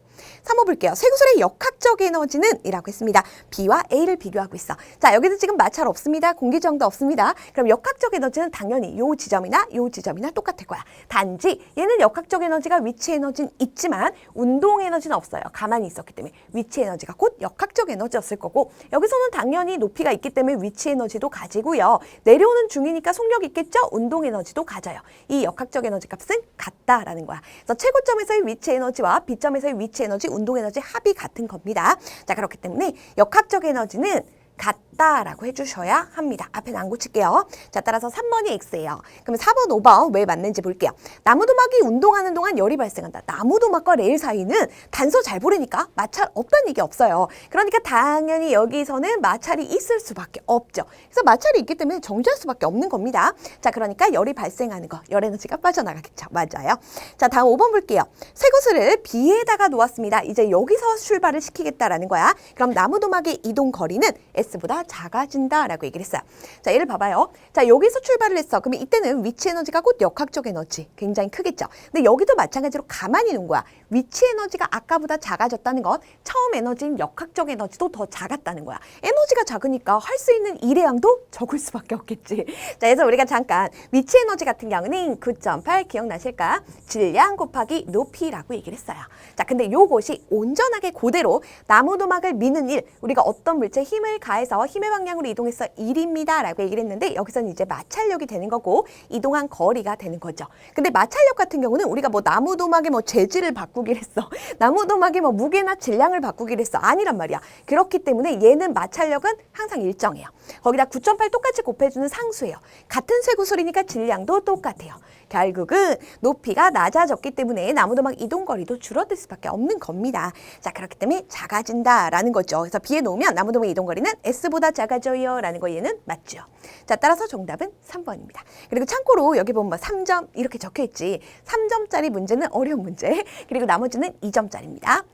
3번 볼게요. 쇠구슬의 역학적 에너지는 이라고 했습니다. B와 A를 비교하고 있어. 자, 여기도 지금 마찰 없습니다. 공기저항도 없습니다. 그럼 역학적 에너지는 당연히 요 지점이나 똑같을 거야. 단지 얘는 역학적 에너지가 위치 에너지는 있지만 운동 에너지는 없어요. 가만히 있었기 때문에 위치 에너지가 곧 역학적 에너지였을 거고 여기서는 당연히 높이가 있기 때문에 위치 에너지도 가지고요. 내려오는 중이니까 속력 있겠죠? 운동 에너지도 가져요. 이 역학적 에너지 값은 같다라는 거야. 그래서 최고점에서의 위치 에너지와 B점에서의 위치 에너지, 운동 에너지 합이 같은 겁니다. 자, 그렇기 때문에 역학적 에너지는 같다라고 해주셔야 합니다. 앞에는 안 고칠게요. 자, 따라서 3번이 X예요. 그럼 4번, 5번 왜 맞는지 볼게요. 나무도막이 운동하는 동안 열이 발생한다. 나무도막과 레일 사이는 단서 잘 보려니까 마찰 없다는 얘기 없어요. 그러니까 당연히 여기서는 마찰이 있을 수밖에 없죠. 그래서 마찰이 있기 때문에 정지할 수밖에 없는 겁니다. 자, 그러니까 열이 발생하는 거, 열 에너지가 빠져나가겠죠. 맞아요. 자, 다음 5번 볼게요. 쇠구슬을 B에다가 놓았습니다. 이제 여기서 출발을 시키겠다라는 거야. 그럼 나무도막의 이동 거리는 S보다 작아진다라고 얘기를 했어요. 자, 예를 봐봐요. 자, 여기서 출발을 했어. 그러면 이때는 위치 에너지가 곧 역학적 에너지. 굉장히 크겠죠. 근데 여기도 마찬가지로 가만히 있는 거야. 위치 에너지가 아까보다 작아졌다는 건 처음 에너지인 역학적 에너지도 더 작았다는 거야. 에너지가 작으니까 할 수 있는 일의 양도 적을 수밖에 없겠지. 자, 그래서 우리가 잠깐 위치 에너지 같은 경우는 9.8 기억나실까? 질량 곱하기 높이라고 얘기를 했어요. 자, 근데 요것이 온전하게 그대로 나무도막을 미는 일, 우리가 어떤 물체에 힘을 가해서 힘의 방향으로 이동해서 일입니다 라고 얘기를 했는데 여기서는 이제 마찰력이 되는 거고 이동한 거리가 되는 거죠. 근데 마찰력 같은 경우는 우리가 뭐 나무도막의 뭐 재질을 바꾸기로 했어. 나무도막의 뭐 무게나 질량을 바꾸기로 했어. 아니란 말이야. 그렇기 때문에 얘는 마찰력은 항상 일정해요. 거기다 9.8 똑같이 곱해주는 상수예요. 같은 쇄구술이니까 질량도 똑같아요. 결국은 높이가 낮아졌기 때문에 나무도막 이동거리도 줄어들 수밖에 없는 겁니다. 자, 그렇기 때문에 작아진다라는 거죠. 그래서 B에 놓으면 나무도막 이동거리는 S보다 작아져요 라는 거 얘는 맞죠. 자, 따라서 정답은 3번입니다. 그리고 참고로 여기 보면 뭐 3점 이렇게 적혀있지. 3점짜리 문제는 어려운 문제, 그리고 나머지는 2점짜리입니다.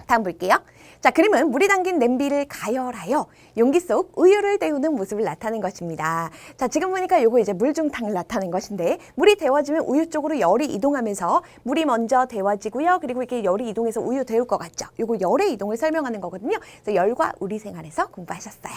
다음 볼게요. 자, 그림은 물이 담긴 냄비를 가열하여 용기 속 우유를 데우는 모습을 나타낸 것입니다. 자, 지금 보니까 요거 이제 물중탕을 나타낸 것인데 물이 데워지면 우유 쪽으로 열이 이동하면서 물이 먼저 데워지고요. 그리고 이렇게 열이 이동해서 우유 데울 것 같죠. 요거 열의 이동을 설명하는 거거든요. 그래서 열과 우리 생활에서 공부하셨어요.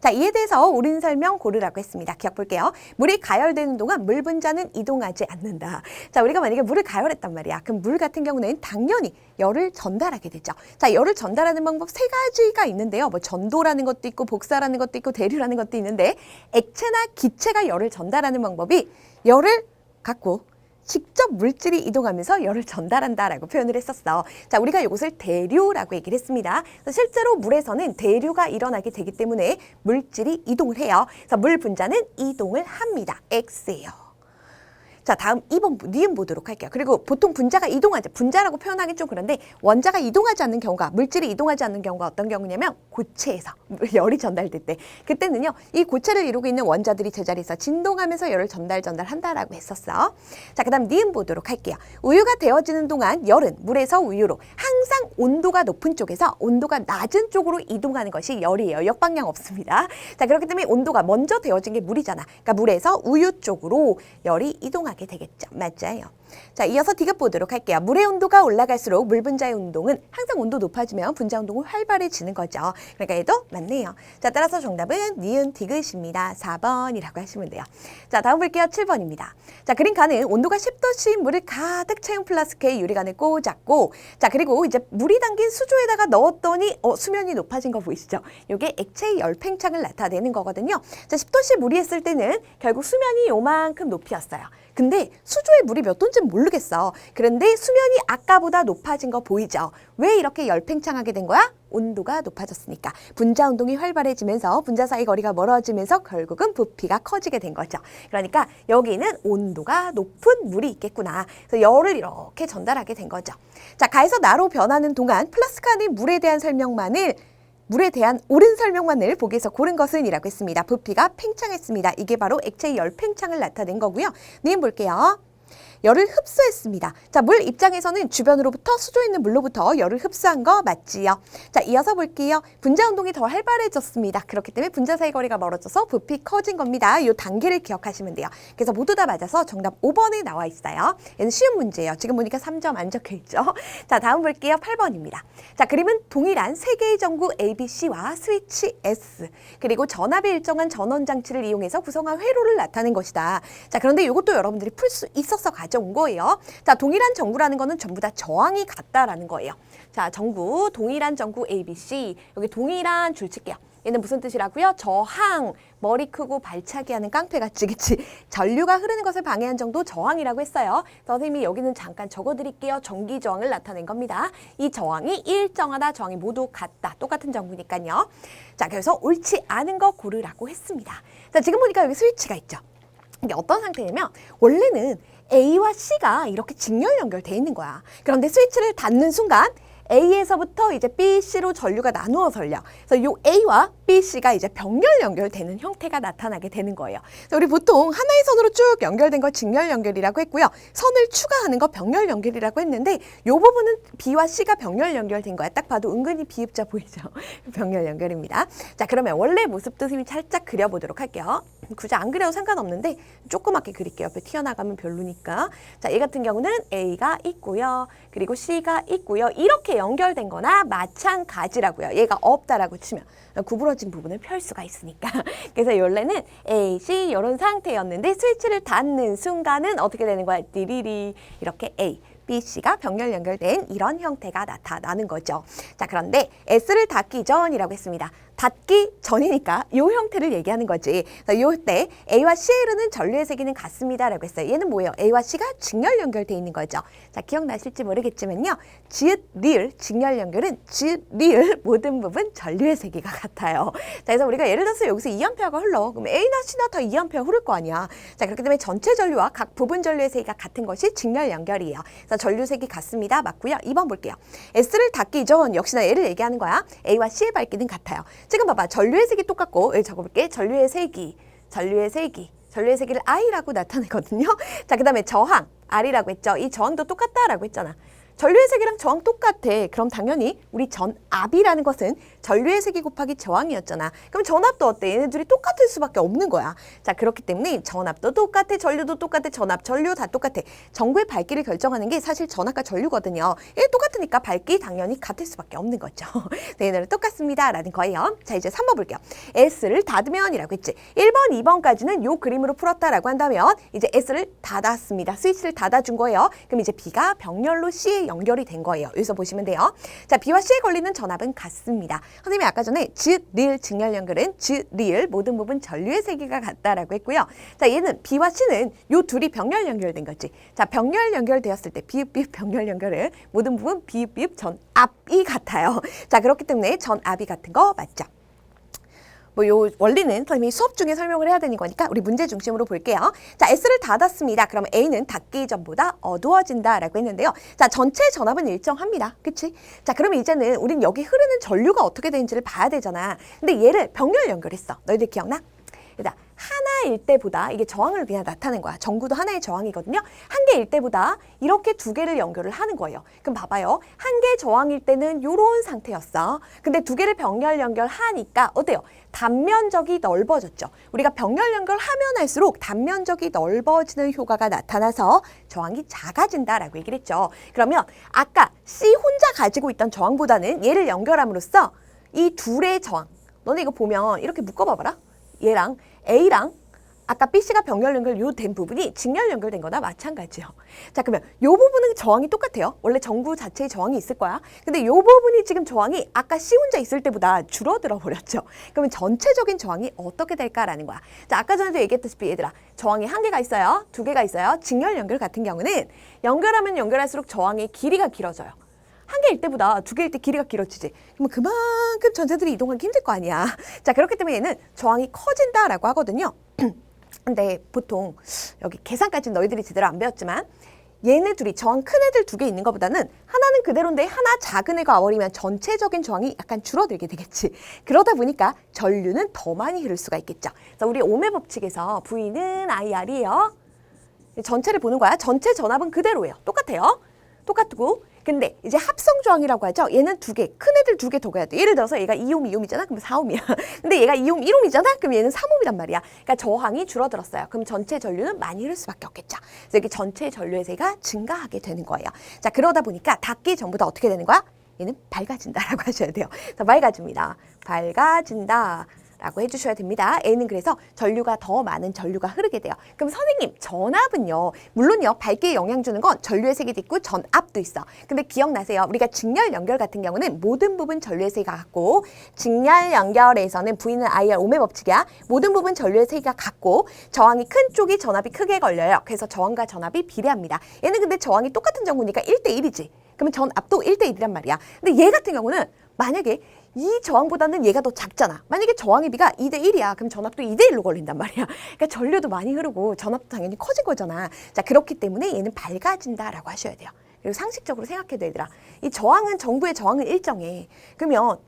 자, 이에 대해서 옳은 설명 고르라고 했습니다. 기억 볼게요. 물이 가열되는 동안 물 분자는 이동하지 않는다. 자, 우리가 만약에 물을 가열했단 말이야. 그럼 물 같은 경우는 당연히 열을 전달하게 되죠. 자, 열을 전달하는 방법 세 가지가 있는데요. 뭐 전도라는 것도 있고 복사라는 것도 있고 대류라는 것도 있는데 액체나 기체가 열을 전달하는 방법이 열을 갖고 직접 물질이 이동하면서 열을 전달한다라고 표현을 했었어. 자, 우리가 이것을 대류라고 얘기를 했습니다. 실제로 물에서는 대류가 일어나게 되기 때문에 물질이 이동을 해요. 그래서 물 분자는 이동을 합니다. X예요. 자, 다음 2번 니은 보도록 할게요. 그리고 보통 분자가 이동하지, 분자라고 표현하기 좀 그런데 원자가 이동하지 않는 경우가, 물질이 이동하지 않는 경우가 어떤 경우냐면 고체에서 열이 전달될 때, 그때는요 이 고체를 이루고 있는 원자들이 제자리에서 진동하면서 열을 전달한다라고 했었어. 자, 그 다음 니은 보도록 할게요. 우유가 데워지는 동안 열은 물에서 우유로 항상 온도가 높은 쪽에서 온도가 낮은 쪽으로 이동하는 것이 열이에요. 역방향 없습니다. 자, 그렇기 때문에 온도가 먼저 데워진 게 물이잖아. 그러니까 물에서 우유 쪽으로 열이 이동하게 되겠죠. 맞아요. 자, 이어서 디귿 보도록 할게요. 물의 온도가 올라갈수록 물 분자의 운동은 항상 온도 높아지면 분자 운동은 활발해지는 거죠. 그러니까 얘도 맞네요. 자, 따라서 정답은 니은 디귿입니다. 4번이라고 하시면 돼요. 자, 다음 볼게요. 7번입니다. 자, 그림가는 온도가 10도씩 물을 가득 채운 플라스크에 유리관을 꽂았고, 자, 그리고 이제 물이 담긴 수조에다가 넣었더니 수면이 높아진 거 보이시죠? 이게 액체의 열 팽창을 나타내는 거거든요. 자, 10도씩 물이 했을 때는 결국 수면이 요만큼 높이였어요. 근데 수조에 물이 몇 도인지는 모르겠어. 그런데 수면이 아까보다 높아진 거 보이죠? 왜 이렇게 열팽창하게 된 거야? 온도가 높아졌으니까. 분자 운동이 활발해지면서 분자 사이 거리가 멀어지면서 결국은 부피가 커지게 된 거죠. 그러니까 여기는 온도가 높은 물이 있겠구나. 그래서 열을 이렇게 전달하게 된 거죠. 자, 가에서 나로 변하는 동안 플라스크 안의 물에 대한 옳은 설명만을 보기에서 고른 것은 이라고 했습니다. 부피가 팽창했습니다. 이게 바로 액체의 열 팽창을 나타낸 거고요. 니은 볼게요. 열을 흡수했습니다. 자, 물 입장에서는 주변으로부터 수조에 있는 물로부터 열을 흡수한 거 맞지요? 자, 이어서 볼게요. 분자 운동이 더 활발해졌습니다. 그렇기 때문에 분자 사이 거리가 멀어져서 부피 커진 겁니다. 이 단계를 기억하시면 돼요. 그래서 모두 다 맞아서 정답 5번에 나와 있어요. 얘는 쉬운 문제예요. 지금 보니까 3점 안 적혀 있죠. 자, 다음 볼게요. 8번입니다. 자, 그림은 동일한 세 개의 전구 ABC와 스위치 S 그리고 전압이 일정한 전원 장치를 이용해서 구성한 회로를 나타낸 것이다. 자, 그런데 이것도 여러분들이 풀 수 있어서 가져온 거예요. 자, 동일한 전구라는 거는 전부 다 저항이 같다라는 거예요. 자, 전구, 동일한 전구 ABC. 여기 동일한 줄 칠게요. 얘는 무슨 뜻이라고요? 저항, 머리 크고 발차기 하는 깡패같이, 그치? 전류가 흐르는 것을 방해한 정도 저항이라고 했어요. 선생님이 여기는 잠깐 적어드릴게요. 전기 저항을 나타낸 겁니다. 이 저항이 일정하다, 저항이 모두 같다. 똑같은 전구니까요. 자, 그래서 옳지 않은 거 고르라고 했습니다. 자, 지금 보니까 여기 스위치가 있죠. 이게 어떤 상태냐면 원래는 A와 C가 이렇게 직렬 연결돼 있는 거야. 그런데 스위치를 닫는 순간 A에서부터 이제 B, C로 전류가 나누어서 흘려. 그래서 요 A와 B, C가 이제 병렬 연결되는 형태가 나타나게 되는 거예요. 그래서 우리 보통 하나의 선으로 쭉 연결된 거 직렬 연결이라고 했고요. 선을 추가하는 거 병렬 연결이라고 했는데 이 부분은 B와 C가 병렬 연결된 거야. 딱 봐도 은근히 비읍자 보이죠? 병렬 연결입니다. 자, 그러면 원래 모습도 선생님이 살짝 그려보도록 할게요. 굳이 안 그려도 상관없는데 조그맣게 그릴게요. 옆에 튀어나가면 별로니까. 자, 얘 같은 경우는 A가 있고요. 그리고 C가 있고요. 이렇게 연결된 거나 마찬가지라고요. 얘가 없다라고 치면. 구부러진 부분을 펼 수가 있으니까. 그래서 원래는 A, C 이런 상태였는데 스위치를 닫는 순간은 어떻게 되는 거야? 띠리리 이렇게 A, B, C가 병렬 연결된 이런 형태가 나타나는 거죠. 자, 그런데 S를 닫기 전이라고 했습니다. 닫기 전이니까 이 형태를 얘기하는 거지. 이때 A와 C에 흐르는 전류의 세기는 같습니다 라고 했어요. 얘는 뭐예요? A와 C가 직렬 연결돼 있는 거죠. 자, 기억나실지 모르겠지만요. 지읒, 리을, 직렬 연결은 지읒, 리을 모든 부분 전류의 세기가 같아요. 자, 그래서 우리가 예를 들어서 여기서 2A가 흘러. 그럼 A나 C나 다 2A 흐를 거 아니야. 자, 그렇기 때문에 전체 전류와 각 부분 전류의 세기가 같은 것이 직렬 연결이에요. 그래서 전류 세기 같습니다. 맞고요. 2번 볼게요. S를 닫기 전 역시나 얘를 얘기하는 거야. A와 C의 밝기는 같아요. 지금 봐봐. 전류의 색이 똑같고 여기 적어볼게. 전류의 세기, 전류의 세기를 I라고 나타내거든요. 자, 그 다음에 저항, R이라고 했죠. 이 저항도 똑같다라고 했잖아. 전류의 세기랑 저항 똑같아. 그럼 당연히 우리 전압이라는 것은 전류의 세기 곱하기 저항이었잖아. 그럼 전압도 어때? 얘네들이 똑같을 수밖에 없는 거야. 자, 그렇기 때문에 전압도 똑같아, 전류도 똑같아, 전압, 전류 다 똑같아. 전구의 밝기를 결정하는 게 사실 전압과 전류거든요. 얘 똑같으니까 밝기 당연히 같을 수밖에 없는 거죠. 네, 얘네들 똑같습니다 라는 거예요. 자, 이제 3번 볼게요. S를 닫으면 이라고 했지. 1번, 2번까지는 요 그림으로 풀었다라고 한다면 이제 S를 닫았습니다. 스위치를 닫아준 거예요. 그럼 이제 B가 병렬로 C에 연결이 된 거예요. 여기서 보시면 돼요. 자, B와 C에 걸리는 전압은 같습니다. 선생님이 아까 전에 지읒, 리을 직렬 연결은 지읒, 리을 모든 부분 전류의 세기가 같다라고 했고요. 자, 얘는 B와 C는 요 둘이 병렬 연결된 거지. 자, 병렬 연결되었을 때 비읍, 비읍 병렬 연결은 모든 부분 비읍, 비읍 전압이 같아요. 자, 그렇기 때문에 전압이 같은 거 맞죠? 뭐 요 원리는 선생님이 수업 중에 설명을 해야 되는 거니까 우리 문제 중심으로 볼게요. 자, S를 닫았습니다. 그러면 A는 닫기 전보다 어두워진다라고 했는데요. 자, 전체 전압은 일정합니다. 그치? 자, 그러면 이제는 우린 여기 흐르는 전류가 어떻게 되는지를 봐야 되잖아. 근데 얘를 병렬 연결했어. 너희들 기억나? 그러니까 하나일 때보다 이게 저항을 그냥 나타낸 거야. 전구도 하나의 저항이거든요. 한 개일 때보다 이렇게 두 개를 연결을 하는 거예요. 그럼 봐봐요. 한 개 저항일 때는 이런 상태였어. 근데 두 개를 병렬 연결하니까 어때요? 단면적이 넓어졌죠. 우리가 병렬 연결하면 할수록 단면적이 넓어지는 효과가 나타나서 저항이 작아진다라고 얘기를 했죠. 그러면 아까 C 혼자 가지고 있던 저항보다는 얘를 연결함으로써 이 둘의 저항. 너네 이거 보면 이렇게 묶어봐봐라. 얘랑 A랑 아까 BC가 병렬 연결 요 된 부분이 직렬 연결된 거나 마찬가지예요. 자, 그러면 요 부분은 저항이 똑같아요. 원래 전구 자체에 저항이 있을 거야. 근데 요 부분이 지금 저항이 아까 C 혼자 있을 때보다 줄어들어 버렸죠. 그러면 전체적인 저항이 어떻게 될까라는 거야. 자, 아까 전에도 얘기했다시피 얘들아, 저항이 한 개가 있어요. 두 개가 있어요. 직렬 연결 같은 경우는 연결하면 연결할수록 저항의 길이가 길어져요. 한 개일 때보다 두 개일 때 길이가 길어지지. 그러면 그만큼 전자들이 이동하기 힘들 거 아니야. 자, 그렇기 때문에 얘는 저항이 커진다라고 하거든요. 근데 보통 여기 계산까지는 너희들이 제대로 안 배웠지만 얘네 둘이 저항 큰 애들 두 개 있는 것보다는 하나는 그대로인데 하나 작은 애가 와버리면 전체적인 저항이 약간 줄어들게 되겠지. 그러다 보니까 전류는 더 많이 흐를 수가 있겠죠. 그래서 우리 ohm의 법칙에서 V는 IR이에요. 전체를 보는 거야. 전체 전압은 그대로예요. 똑같아요. 똑같고 근데 이제 합성 저항이라고 하죠. 얘는 두 개, 큰 애들 두 개 더 가야 돼. 예를 들어서 얘가 2옴, 2옴이잖아. 그럼 4옴이야. 근데 얘가 2옴, 1옴이잖아. 그럼 얘는 3옴이란 말이야. 그러니까 저항이 줄어들었어요. 그럼 전체 전류는 많이 흐를 수밖에 없겠죠. 그래서 이렇게 전체 전류의 세가 증가하게 되는 거예요. 자, 그러다 보니까 닫기 전보다 어떻게 되는 거야? 얘는 밝아진다라고 하셔야 돼요. 자, 밝아집니다. 밝아진다. 라고 해주셔야 됩니다. A는 그래서 전류가 더 많은 전류가 흐르게 돼요. 그럼 선생님, 전압은요. 물론요. 밝기에 영향 주는 건 전류의 세기도 있고 전압도 있어. 근데 기억나세요. 우리가 직렬 연결 같은 경우는 모든 부분 전류의 세기가 같고 직렬 연결에서는 V는 IR ohm의 법칙이야. 모든 부분 전류의 세기가 같고 저항이 큰 쪽이 전압이 크게 걸려요. 그래서 저항과 전압이 비례합니다. 얘는 근데 저항이 똑같은 전구니까 1대1이지. 그러면 전압도 1대1이란 말이야. 근데 얘 같은 경우는 만약에 이 저항보다는 얘가 더 작잖아. 만약에 저항의 비가 2대1이야. 그럼 전압도 2대1로 걸린단 말이야. 그러니까 전류도 많이 흐르고 전압도 당연히 커진 거잖아. 자, 그렇기 때문에 얘는 밝아진다라고 하셔야 돼요. 그리고 상식적으로 생각해도 얘들아. 이 저항은 전구의 저항은 일정해. 그러면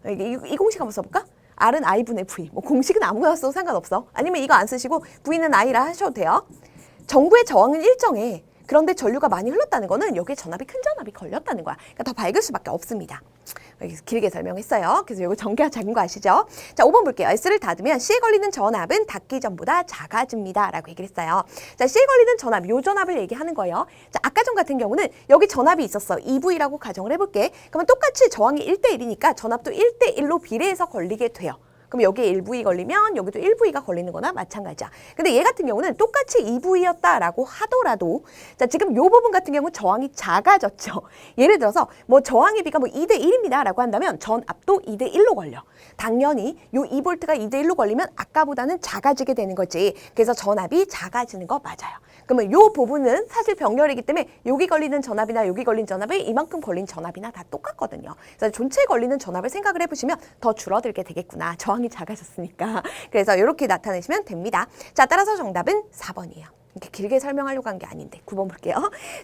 이 공식 한번 써볼까? R은 I분의 V. 뭐 공식은 아무거나 써도 상관없어. 아니면 이거 안 쓰시고 V는 I라 하셔도 돼요. 전구의 저항은 일정해. 그런데 전류가 많이 흘렀다는 거는 여기에 전압이 큰 전압이 걸렸다는 거야. 그러니까 더 밝을 수밖에 없습니다. 여기서 길게 설명했어요. 그래서 이거 전기가 작은 거 아시죠? 자, 5번 볼게요. S를 닫으면 C에 걸리는 전압은 닫기 전보다 작아집니다. 라고 얘기를 했어요. 자, C에 걸리는 전압, 요 전압을 얘기하는 거예요. 자, 아까 전 같은 경우는 여기 전압이 있었어. EV라고 가정을 해볼게. 그러면 똑같이 저항이 1대1이니까 전압도 1대1로 비례해서 걸리게 돼요. 그럼 여기에 1V 걸리면 여기도 1V가 걸리는 거나 마찬가지야. 근데 얘 같은 경우는 똑같이 2V였다라고 하더라도 자, 지금 요 부분 같은 경우 저항이 작아졌죠. 예를 들어서 뭐 저항의 비가 뭐 2대1입니다 라고 한다면 전압도 2대1로 걸려. 당연히 요 2V가 2대1로 걸리면 아까보다는 작아지게 되는 거지. 그래서 전압이 작아지는 거 맞아요. 그러면 요 부분은 사실 병렬이기 때문에 여기 걸리는 전압이나 여기 걸린 전압이 이만큼 걸린 전압이나 다 똑같거든요. 그래서 전체에 걸리는 전압을 생각을 해보시면 더 줄어들게 되겠구나. 저항이 작아졌으니까. 그래서 이렇게 나타내시면 됩니다. 자, 따라서 정답은 4번이에요. 이렇게 길게 설명하려고 한 게 아닌데 9번 볼게요.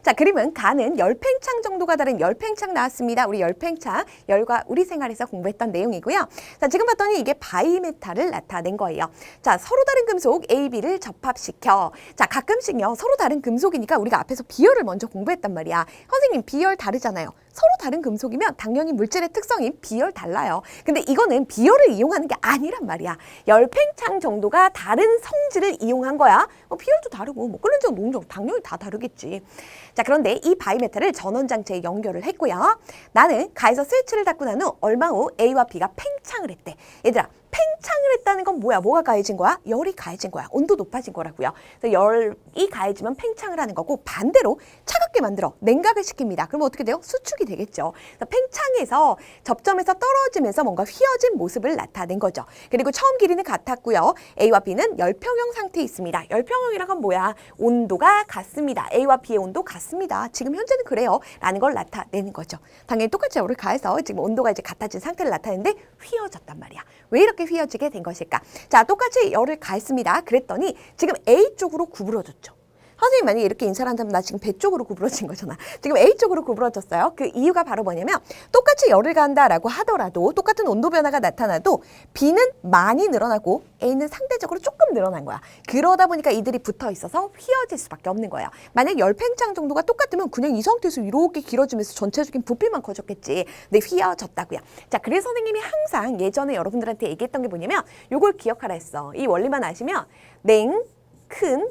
자, 그림은 가는 열팽창 정도가 다른 열팽창 나왔습니다. 우리 열팽창, 열과 우리 생활에서 공부했던 내용이고요. 자, 지금 봤더니 이게 바이메탈을 나타낸 거예요. 자, 서로 다른 금속 A, B를 접합시켜. 자, 가끔씩요. 서로 다른 금속이니까 우리가 앞에서 비열을 먼저 공부했단 말이야. 선생님, 비열 다르잖아요. 서로 다른 금속이면 당연히 물질의 특성이 비열 달라요. 근데 이거는 비열을 이용하는 게 아니란 말이야. 열팽창 정도가 다른 성질을 이용한 거야. 비열도 다르고 뭐 끓는 적, 녹는 적 당연히 다 다르겠지. 자, 그런데 이 바이메탈을 전원장치에 연결을 했고요. 나는 가에서 스위치를 닫고 난 후 얼마 후 A와 B가 팽창을 했대. 얘들아, 팽창을 했다는 건 뭐야? 뭐가 가해진 거야? 열이 가해진 거야. 온도 높아진 거라고요. 그래서 열이 가해지면 팽창을 하는 거고 반대로 차갑게 만들어 냉각을 시킵니다. 그럼 어떻게 돼요? 수축이 되겠죠. 그래서 팽창해서 접점에서 떨어지면서 뭔가 휘어진 모습을 나타낸 거죠. 그리고 처음 길이는 같았고요. A와 B는 열평형 상태에 있습니다. 열평형이란 건 뭐야? 온도가 같습니다. A와 B의 온도 같습니다. 지금 현재는 그래요. 라는 걸 나타내는 거죠. 당연히 똑같이 열을 가해서 지금 온도가 이제 같아진 상태를 나타내는데 휘어졌단 말이야. 왜 이렇게 휘어지게 된 것일까? 자, 똑같이 열을 가했습니다. 그랬더니 지금 A 쪽으로 구부러졌죠. 선생님 만약에 이렇게 인사를 한다면 나 지금 배 쪽으로 구부러진 거잖아. 지금 A 쪽으로 구부러졌어요. 그 이유가 바로 뭐냐면 똑같이 열을 가한다라고 하더라도 똑같은 온도 변화가 나타나도 B는 많이 늘어나고 A는 상대적으로 조금 늘어난 거야. 그러다 보니까 이들이 붙어 있어서 휘어질 수밖에 없는 거예요. 만약 열팽창 정도가 똑같으면 그냥 이 상태에서 이렇게 길어지면서 전체적인 부피만 커졌겠지. 근데 휘어졌다고요. 자, 그래서 선생님이 항상 예전에 여러분들한테 얘기했던 게 뭐냐면 요걸 기억하라 했어. 이 원리만 아시면 냉, 큰,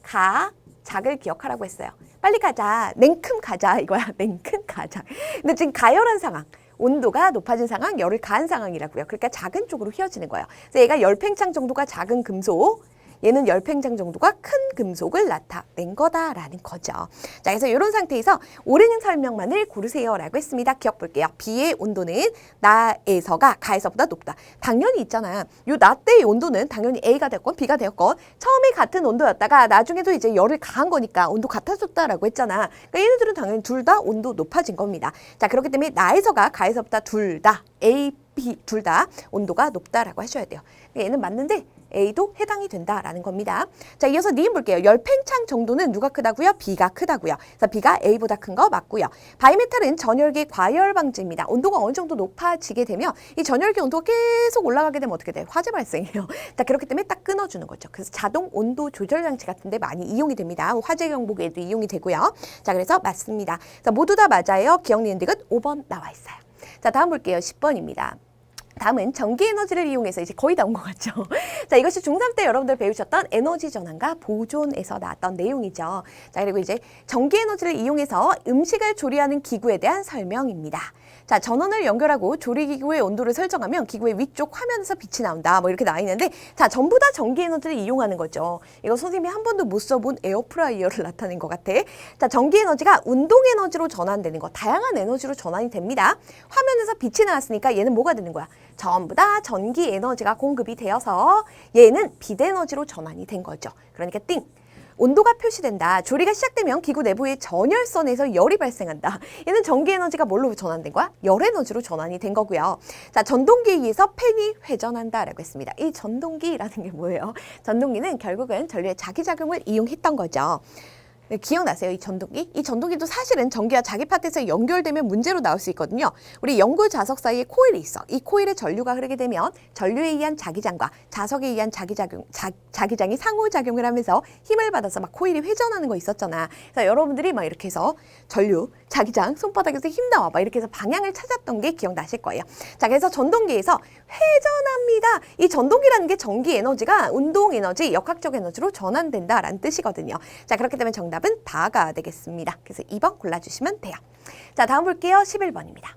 가, 작을 기억하라고 했어요. 빨리 가자. 냉큼 가자. 이거야. 냉큼 가자. 근데 지금 가열한 상황. 온도가 높아진 상황, 열을 가한 상황이라고요. 그러니까 작은 쪽으로 휘어지는 거예요. 그래서 얘가 열팽창 정도가 작은 금속, 얘는 열팽창 정도가 큰 금속을 나타낸 거다라는 거죠. 자, 그래서 이런 상태에서 옳은 설명만을 고르세요라고 했습니다. 기억 볼게요. B의 온도는 나에서가 가에서보다 높다. 당연히 있잖아. 요 나 때의 온도는 당연히 A가 되었건 B가 되었건 처음에 같은 온도였다가 나중에도 이제 열을 가한 거니까 온도 같아졌다라고 했잖아. 그러니까 얘네들은 당연히 둘 다 온도 높아진 겁니다. 자, 그렇기 때문에 나에서가 가에서보다 둘 다 A, B 둘 다 온도가 높다라고 하셔야 돼요. 얘는 맞는데 A도 해당이 된다라는 겁니다. 자, 이어서 니은 볼게요. 열팽창 정도는 누가 크다고요? B가 크다고요. 그래서 B가 A보다 큰 거 맞고요. 바이메탈은 전열계 과열 방지입니다. 온도가 어느 정도 높아지게 되면 이 전열계 온도가 계속 올라가게 되면 어떻게 돼요? 화재 발생해요. 자, 그렇기 때문에 딱 끊어주는 거죠. 그래서 자동 온도 조절 장치 같은 데 많이 이용이 됩니다. 화재 경보기에도 이용이 되고요. 자, 그래서 맞습니다. 자, 모두 다 맞아요. 기억 니은 디귿 5번 나와 있어요. 자, 다음 볼게요. 10번입니다. 다음은 전기 에너지를 이용해서 이제 거의 다 온 것 같죠. 자, 이것이 중3 때 여러분들 배우셨던 에너지 전환과 보존에서 나왔던 내용이죠. 자, 그리고 이제 전기 에너지를 이용해서 음식을 조리하는 기구에 대한 설명입니다. 자, 전원을 연결하고 조리기구의 온도를 설정하면 기구의 위쪽 화면에서 빛이 나온다. 뭐 이렇게 나와 있는데, 자, 전부 다 전기 에너지를 이용하는 거죠. 이거 선생님이 한 번도 못 써본 에어프라이어를 나타낸 것 같아. 자, 전기 에너지가 운동 에너지로 전환되는 거, 다양한 에너지로 전환이 됩니다. 화면에서 빛이 나왔으니까 얘는 뭐가 되는 거야? 전부 다 전기 에너지가 공급이 되어서 얘는 빛 에너지로 전환이 된 거죠. 그러니까 띵! 온도가 표시된다. 조리가 시작되면 기구 내부의 전열선에서 열이 발생한다. 얘는 전기 에너지가 뭘로 전환된 거야? 열 에너지로 전환이 된 거고요. 자, 전동기에 의해서 팬이 회전한다라고 했습니다. 이 전동기라는 게 뭐예요? 전동기는 결국은 전류의 자기작용을 이용했던 거죠. 네, 기억나세요? 이 전동기? 이 전동기도 사실은 전기와 자기 파트에서 연결되면 문제로 나올 수 있거든요. 우리 연골 자석 사이에 코일이 있어. 이 코일에 전류가 흐르게 되면 전류에 의한 자기장과 자석에 의한 자기장이 상호작용을 하면서 힘을 받아서 막 코일이 회전하는 거 있었잖아. 그래서 여러분들이 막 이렇게 해서 전류, 자기장, 손바닥에서 힘 나와 막 이렇게 해서 방향을 찾았던 게 기억나실 거예요. 자, 그래서 전동기에서 회전합니다. 이 전동기라는 게 전기 에너지가 운동 에너지, 역학적 에너지로 전환된다라는 뜻이거든요. 자, 그렇기 때문에 정답은 다가 되겠습니다. 그래서 2번 골라주시면 돼요. 자, 다음 볼게요. 11번입니다.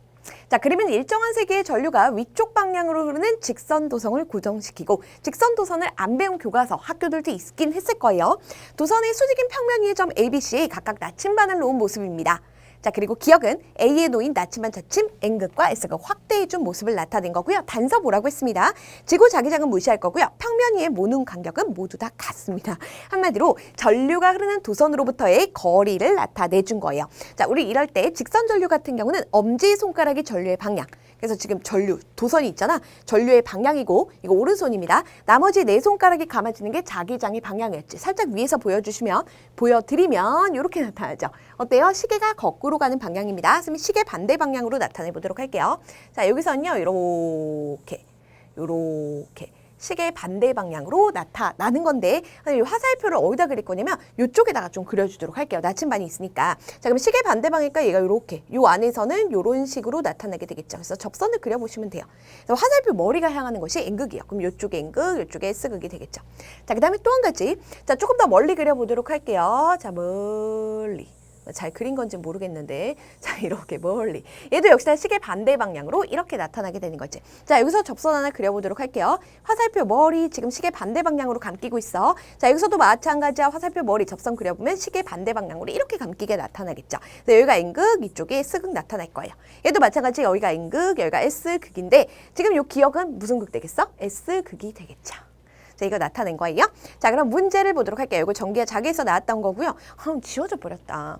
자, 그러면 일정한 세기의 전류가 위쪽 방향으로 흐르는 직선 도성을 고정시키고, 직선 도선을 안 배운 교과서 학교들도 있긴 했을 거예요. 도선의 수직인 평면 위의 점 A, B, C에 각각 나침반을 놓은 모습입니다. 자, 그리고 기억은 A에 놓인 나침반 자침 N극과 S극 확대해준 모습을 나타낸 거고요. 단서 보라고 했습니다. 지구 자기장은 무시할 거고요. 평면 위의 모눈 간격은 모두 다 같습니다. 한마디로 전류가 흐르는 도선으로부터의 거리를 나타내준 거예요. 자, 우리 이럴 때 직선 전류 같은 경우는 엄지손가락이 전류의 방향. 그래서 지금 전류, 도선이 있잖아. 전류의 방향이고 이거 오른손입니다. 나머지 네 손가락이 감아지는 게 자기장의 방향이었지. 살짝 위에서 보여드리면 이렇게 나타나죠. 어때요? 시계가 거꾸로 가는 방향입니다. 그럼 시계 반대 방향으로 나타내 보도록 할게요. 자, 여기서는요. 요렇게 시계 반대 방향으로 나타나는 건데, 이 화살표를 어디다 그릴 거냐면 이쪽에다가 좀 그려주도록 할게요. 나침반이 있으니까. 자, 그럼 시계 반대 방향이니까 얘가 이렇게, 요 안에서는 이런 식으로 나타나게 되겠죠. 그래서 접선을 그려보시면 돼요. 그래서 화살표 머리가 향하는 것이 N극이에요. 그럼 이쪽에 N극, 이쪽에 S극이 되겠죠. 자, 그 다음에 또 한 가지. 자, 조금 더 멀리 그려보도록 할게요. 자, 멀리. 잘 그린 건지 모르겠는데, 자, 이렇게 멀리. 얘도 역시나 시계 반대 방향으로 이렇게 나타나게 되는 거지. 자, 여기서 접선 하나 그려보도록 할게요. 화살표 머리 지금 시계 반대 방향으로 감기고 있어. 자, 여기서도 마찬가지야. 화살표 머리 접선 그려보면 시계 반대 방향으로 이렇게 감기게 나타나겠죠. 그래서 여기가 N극, 이쪽에 S극 나타날 거예요. 얘도 마찬가지 여기가 N극, 여기가 S극인데 지금 요 기억은 무슨 극 되겠어? S극이 되겠죠. 자, 이거 나타낸 거예요. 자, 그럼 문제를 보도록 할게요. 이거 전기가 자기에서 나왔던 거고요. 지워져 버렸다.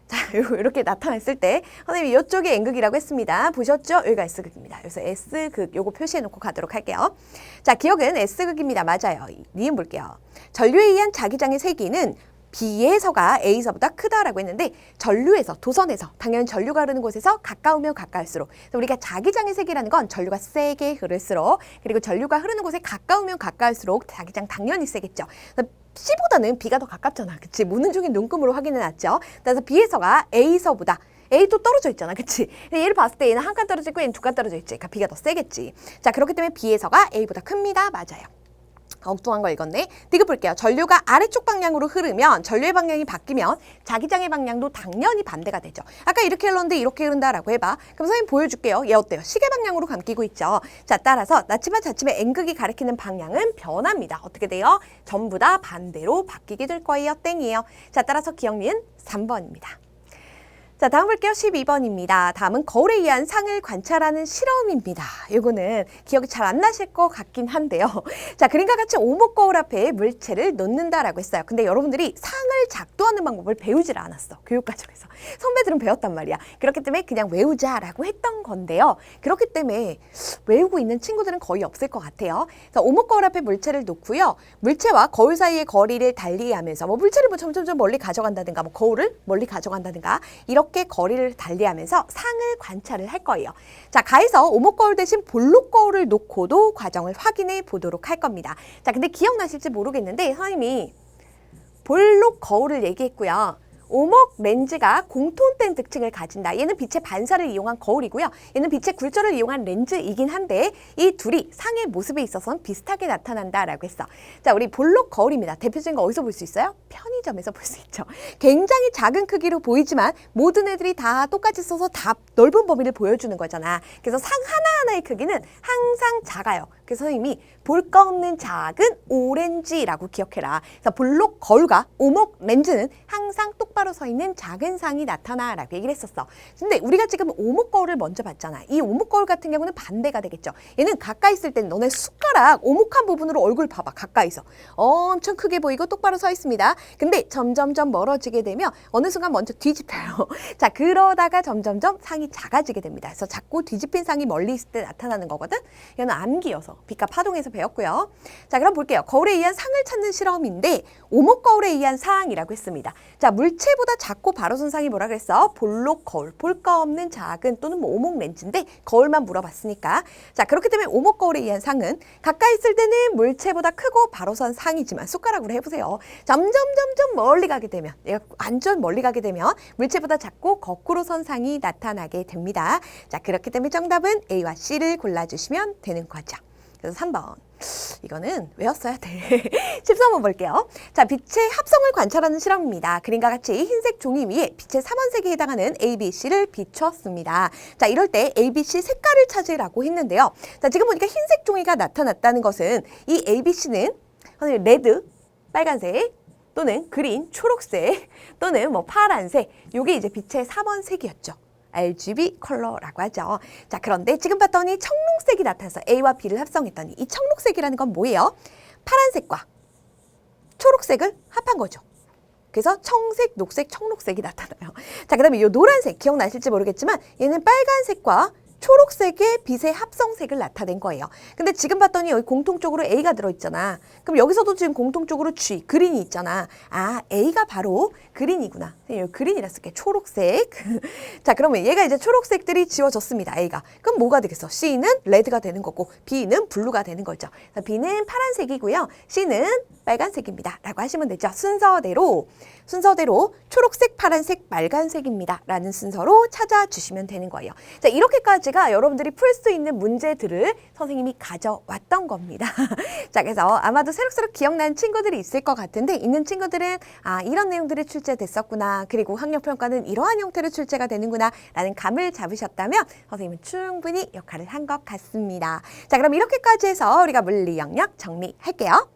자, 이렇게 나타냈을 때 선생님이 이쪽에 N극이라고 했습니다. 보셨죠? 여기가 S극입니다. 그래서 S극 요거 표시해놓고 가도록 할게요. 자, 기억은 S극입니다. 맞아요. 니은 볼게요. 전류에 의한 자기장의 세기는 B에서가 A서보다 크다라고 했는데 전류에서, 도선에서, 당연히 전류가 흐르는 곳에서 가까우면 가까울수록, 우리가 자기장의 세기라는 건 전류가 세게 흐를수록, 그리고 전류가 흐르는 곳에 가까우면 가까울수록 자기장 당연히 세겠죠. C보다는 B가 더 가깝잖아. 그치? 무는 중에 눈금으로 확인해 놨죠. 그래서 B에서가 A서보다, A도 떨어져 있잖아. 그치? 얘를 봤을 때 얘는 한 칸 떨어져 있고 얘는 두 칸 떨어져 있지. 그러니까 B가 더 세겠지. 자, 그렇기 때문에 B에서가 A보다 큽니다. 맞아요. 엉뚱한 거 읽었네. 디귿 볼게요. 전류가 아래쪽 방향으로 흐르면 전류의 방향이 바뀌면 자기장의 방향도 당연히 반대가 되죠. 아까 이렇게 흘렀는데 이렇게 흐른다라고 해봐. 그럼 선생님 보여줄게요. 얘 어때요? 시계 방향으로 감기고 있죠. 자, 따라서 나침반 자침의 N극이 가리키는 방향은 변합니다. 어떻게 돼요? 전부 다 반대로 바뀌게 될 거예요. 땡이에요. 자, 따라서 기억니은 3번입니다. 자, 다음 볼게요. 12번입니다. 다음은 거울에 의한 상을 관찰하는 실험입니다. 이거는 기억이 잘 안 나실 것 같긴 한데요. 자, 그림과 같이 오목 거울 앞에 물체를 놓는다라고 했어요. 근데 여러분들이 상을 작도하는 방법을 배우질 않았어. 교육과정에서. 선배들은 배웠단 말이야. 그렇기 때문에 그냥 외우자라고 했던 건데요. 그렇기 때문에 외우고 있는 친구들은 거의 없을 것 같아요. 그래서 오목 거울 앞에 물체를 놓고요. 물체와 거울 사이의 거리를 달리하면서 뭐 물체를 뭐 점점 멀리 가져간다든가 뭐 거울을 멀리 가져간다든가 이렇게 거리를 달리하면서 상을 관찰을 할 거예요. 자, 가에서 오목 거울 대신 볼록 거울을 놓고도 과정을 확인해 보도록 할 겁니다. 자, 근데 기억나실지 모르겠는데 선생님이 볼록 거울을 얘기했고요. 오목 렌즈가 공통된 특징을 가진다. 얘는 빛의 반사를 이용한 거울이고요. 얘는 빛의 굴절을 이용한 렌즈이긴 한데 이 둘이 상의 모습에 있어서는 비슷하게 나타난다라고 했어. 자, 우리 볼록 거울입니다. 대표적인 거 어디서 볼 수 있어요? 편의점에서 볼 수 있죠. 굉장히 작은 크기로 보이지만 모든 애들이 다 똑같이 써서 다 넓은 범위를 보여주는 거잖아. 그래서 상 하나하나의 크기는 항상 작아요. 그래서 선생님이 볼 거 없는 작은 오렌지라고 기억해라. 그래서 볼록 거울과 오목 렌즈는 항상 똑같아요. 똑바로 서 있는 작은 상이 나타나라고 얘기를 했었어. 근데 우리가 지금 오목거울을 먼저 봤잖아. 이 오목거울 같은 경우는 반대가 되겠죠. 얘는 가까이 있을 땐 너네 숟가락 오목한 부분으로 얼굴 봐봐. 가까이서. 엄청 크게 보이고 똑바로 서 있습니다. 근데 점점점 멀어지게 되면 어느 순간 먼저 뒤집혀요. 자, 그러다가 점점점 상이 작아지게 됩니다. 그래서 작고 뒤집힌 상이 멀리 있을 때 나타나는 거거든. 이거는 암기여서 빛과 파동에서 배웠고요. 자, 그럼 볼게요. 거울에 의한 상을 찾는 실험인데 오목거울에 의한 상이라고 했습니다. 자, 물체보다 작고 바로 선 상이 뭐라 그랬어? 볼록 거울, 볼 거 없는 작은 또는 뭐 오목 렌즈인데 거울만 물어봤으니까. 자, 그렇기 때문에 오목거울에 의한 상은 가까이 있을 때는 물체보다 크고 바로 선 상이지만 숟가락으로 해보세요. 점점 멀리 가게 되면, 내가 완전 멀리 가게 되면 물체보다 작고 거꾸로 선 상이 나타나게 됩니다. 자, 그렇기 때문에 정답은 A와 C를 골라주시면 되는 거죠. 그래서 3번. 이거는 외웠어야 돼. 13번 볼게요. 자, 빛의 합성을 관찰하는 실험입니다. 그림과 같이 흰색 종이 위에 빛의 3원색에 해당하는 A, B, C를 비추었습니다. 자, 이럴 때 A, B, C 색깔을 찾으라고 했는데요. 자, 지금 보니까 흰색 종이가 나타났다는 것은 이 A, B, C는 레드, 빨간색, 또는 그린, 초록색, 또는 뭐 파란색, 요게 이제 빛의 3원색이었죠. RGB 컬러라고 하죠. 자, 그런데 지금 봤더니 청록색이 나타나서 A와 B를 합성했더니 이 청록색이라는 건 뭐예요? 파란색과 초록색을 합한 거죠. 그래서 청색, 녹색, 청록색이 나타나요. 자, 그 다음에 이 노란색 기억나실지 모르겠지만 얘는 빨간색과 초록색의 빛의 합성색을 나타낸 거예요. 근데 지금 봤더니 여기 공통적으로 A가 들어있잖아. 그럼 여기서도 지금 공통적으로 G, 그린이 있잖아. 아, A가 바로 그린이구나. 여기 그린이라 쓸게. 초록색. 자, 그러면 얘가 이제 초록색들이 지워졌습니다. A가. 그럼 뭐가 되겠어? C는 레드가 되는 거고 B는 블루가 되는 거죠. 그래서 B는 파란색이고요. C는 빨간색입니다. 라고 하시면 되죠. 순서대로 초록색, 파란색, 빨간색입니다. 라는 순서로 찾아주시면 되는 거예요. 자, 이렇게까지가 여러분들이 풀 수 있는 문제들을 선생님이 가져왔던 겁니다. 자, 그래서 아마도 새록새록 기억나는 친구들이 있을 것 같은데 있는 친구들은 아, 이런 내용들이 출제됐었구나. 그리고 학력평가는 이러한 형태로 출제가 되는구나. 라는 감을 잡으셨다면 선생님은 충분히 역할을 한 것 같습니다. 자, 그럼 이렇게까지 해서 우리가 물리 영역 정리할게요.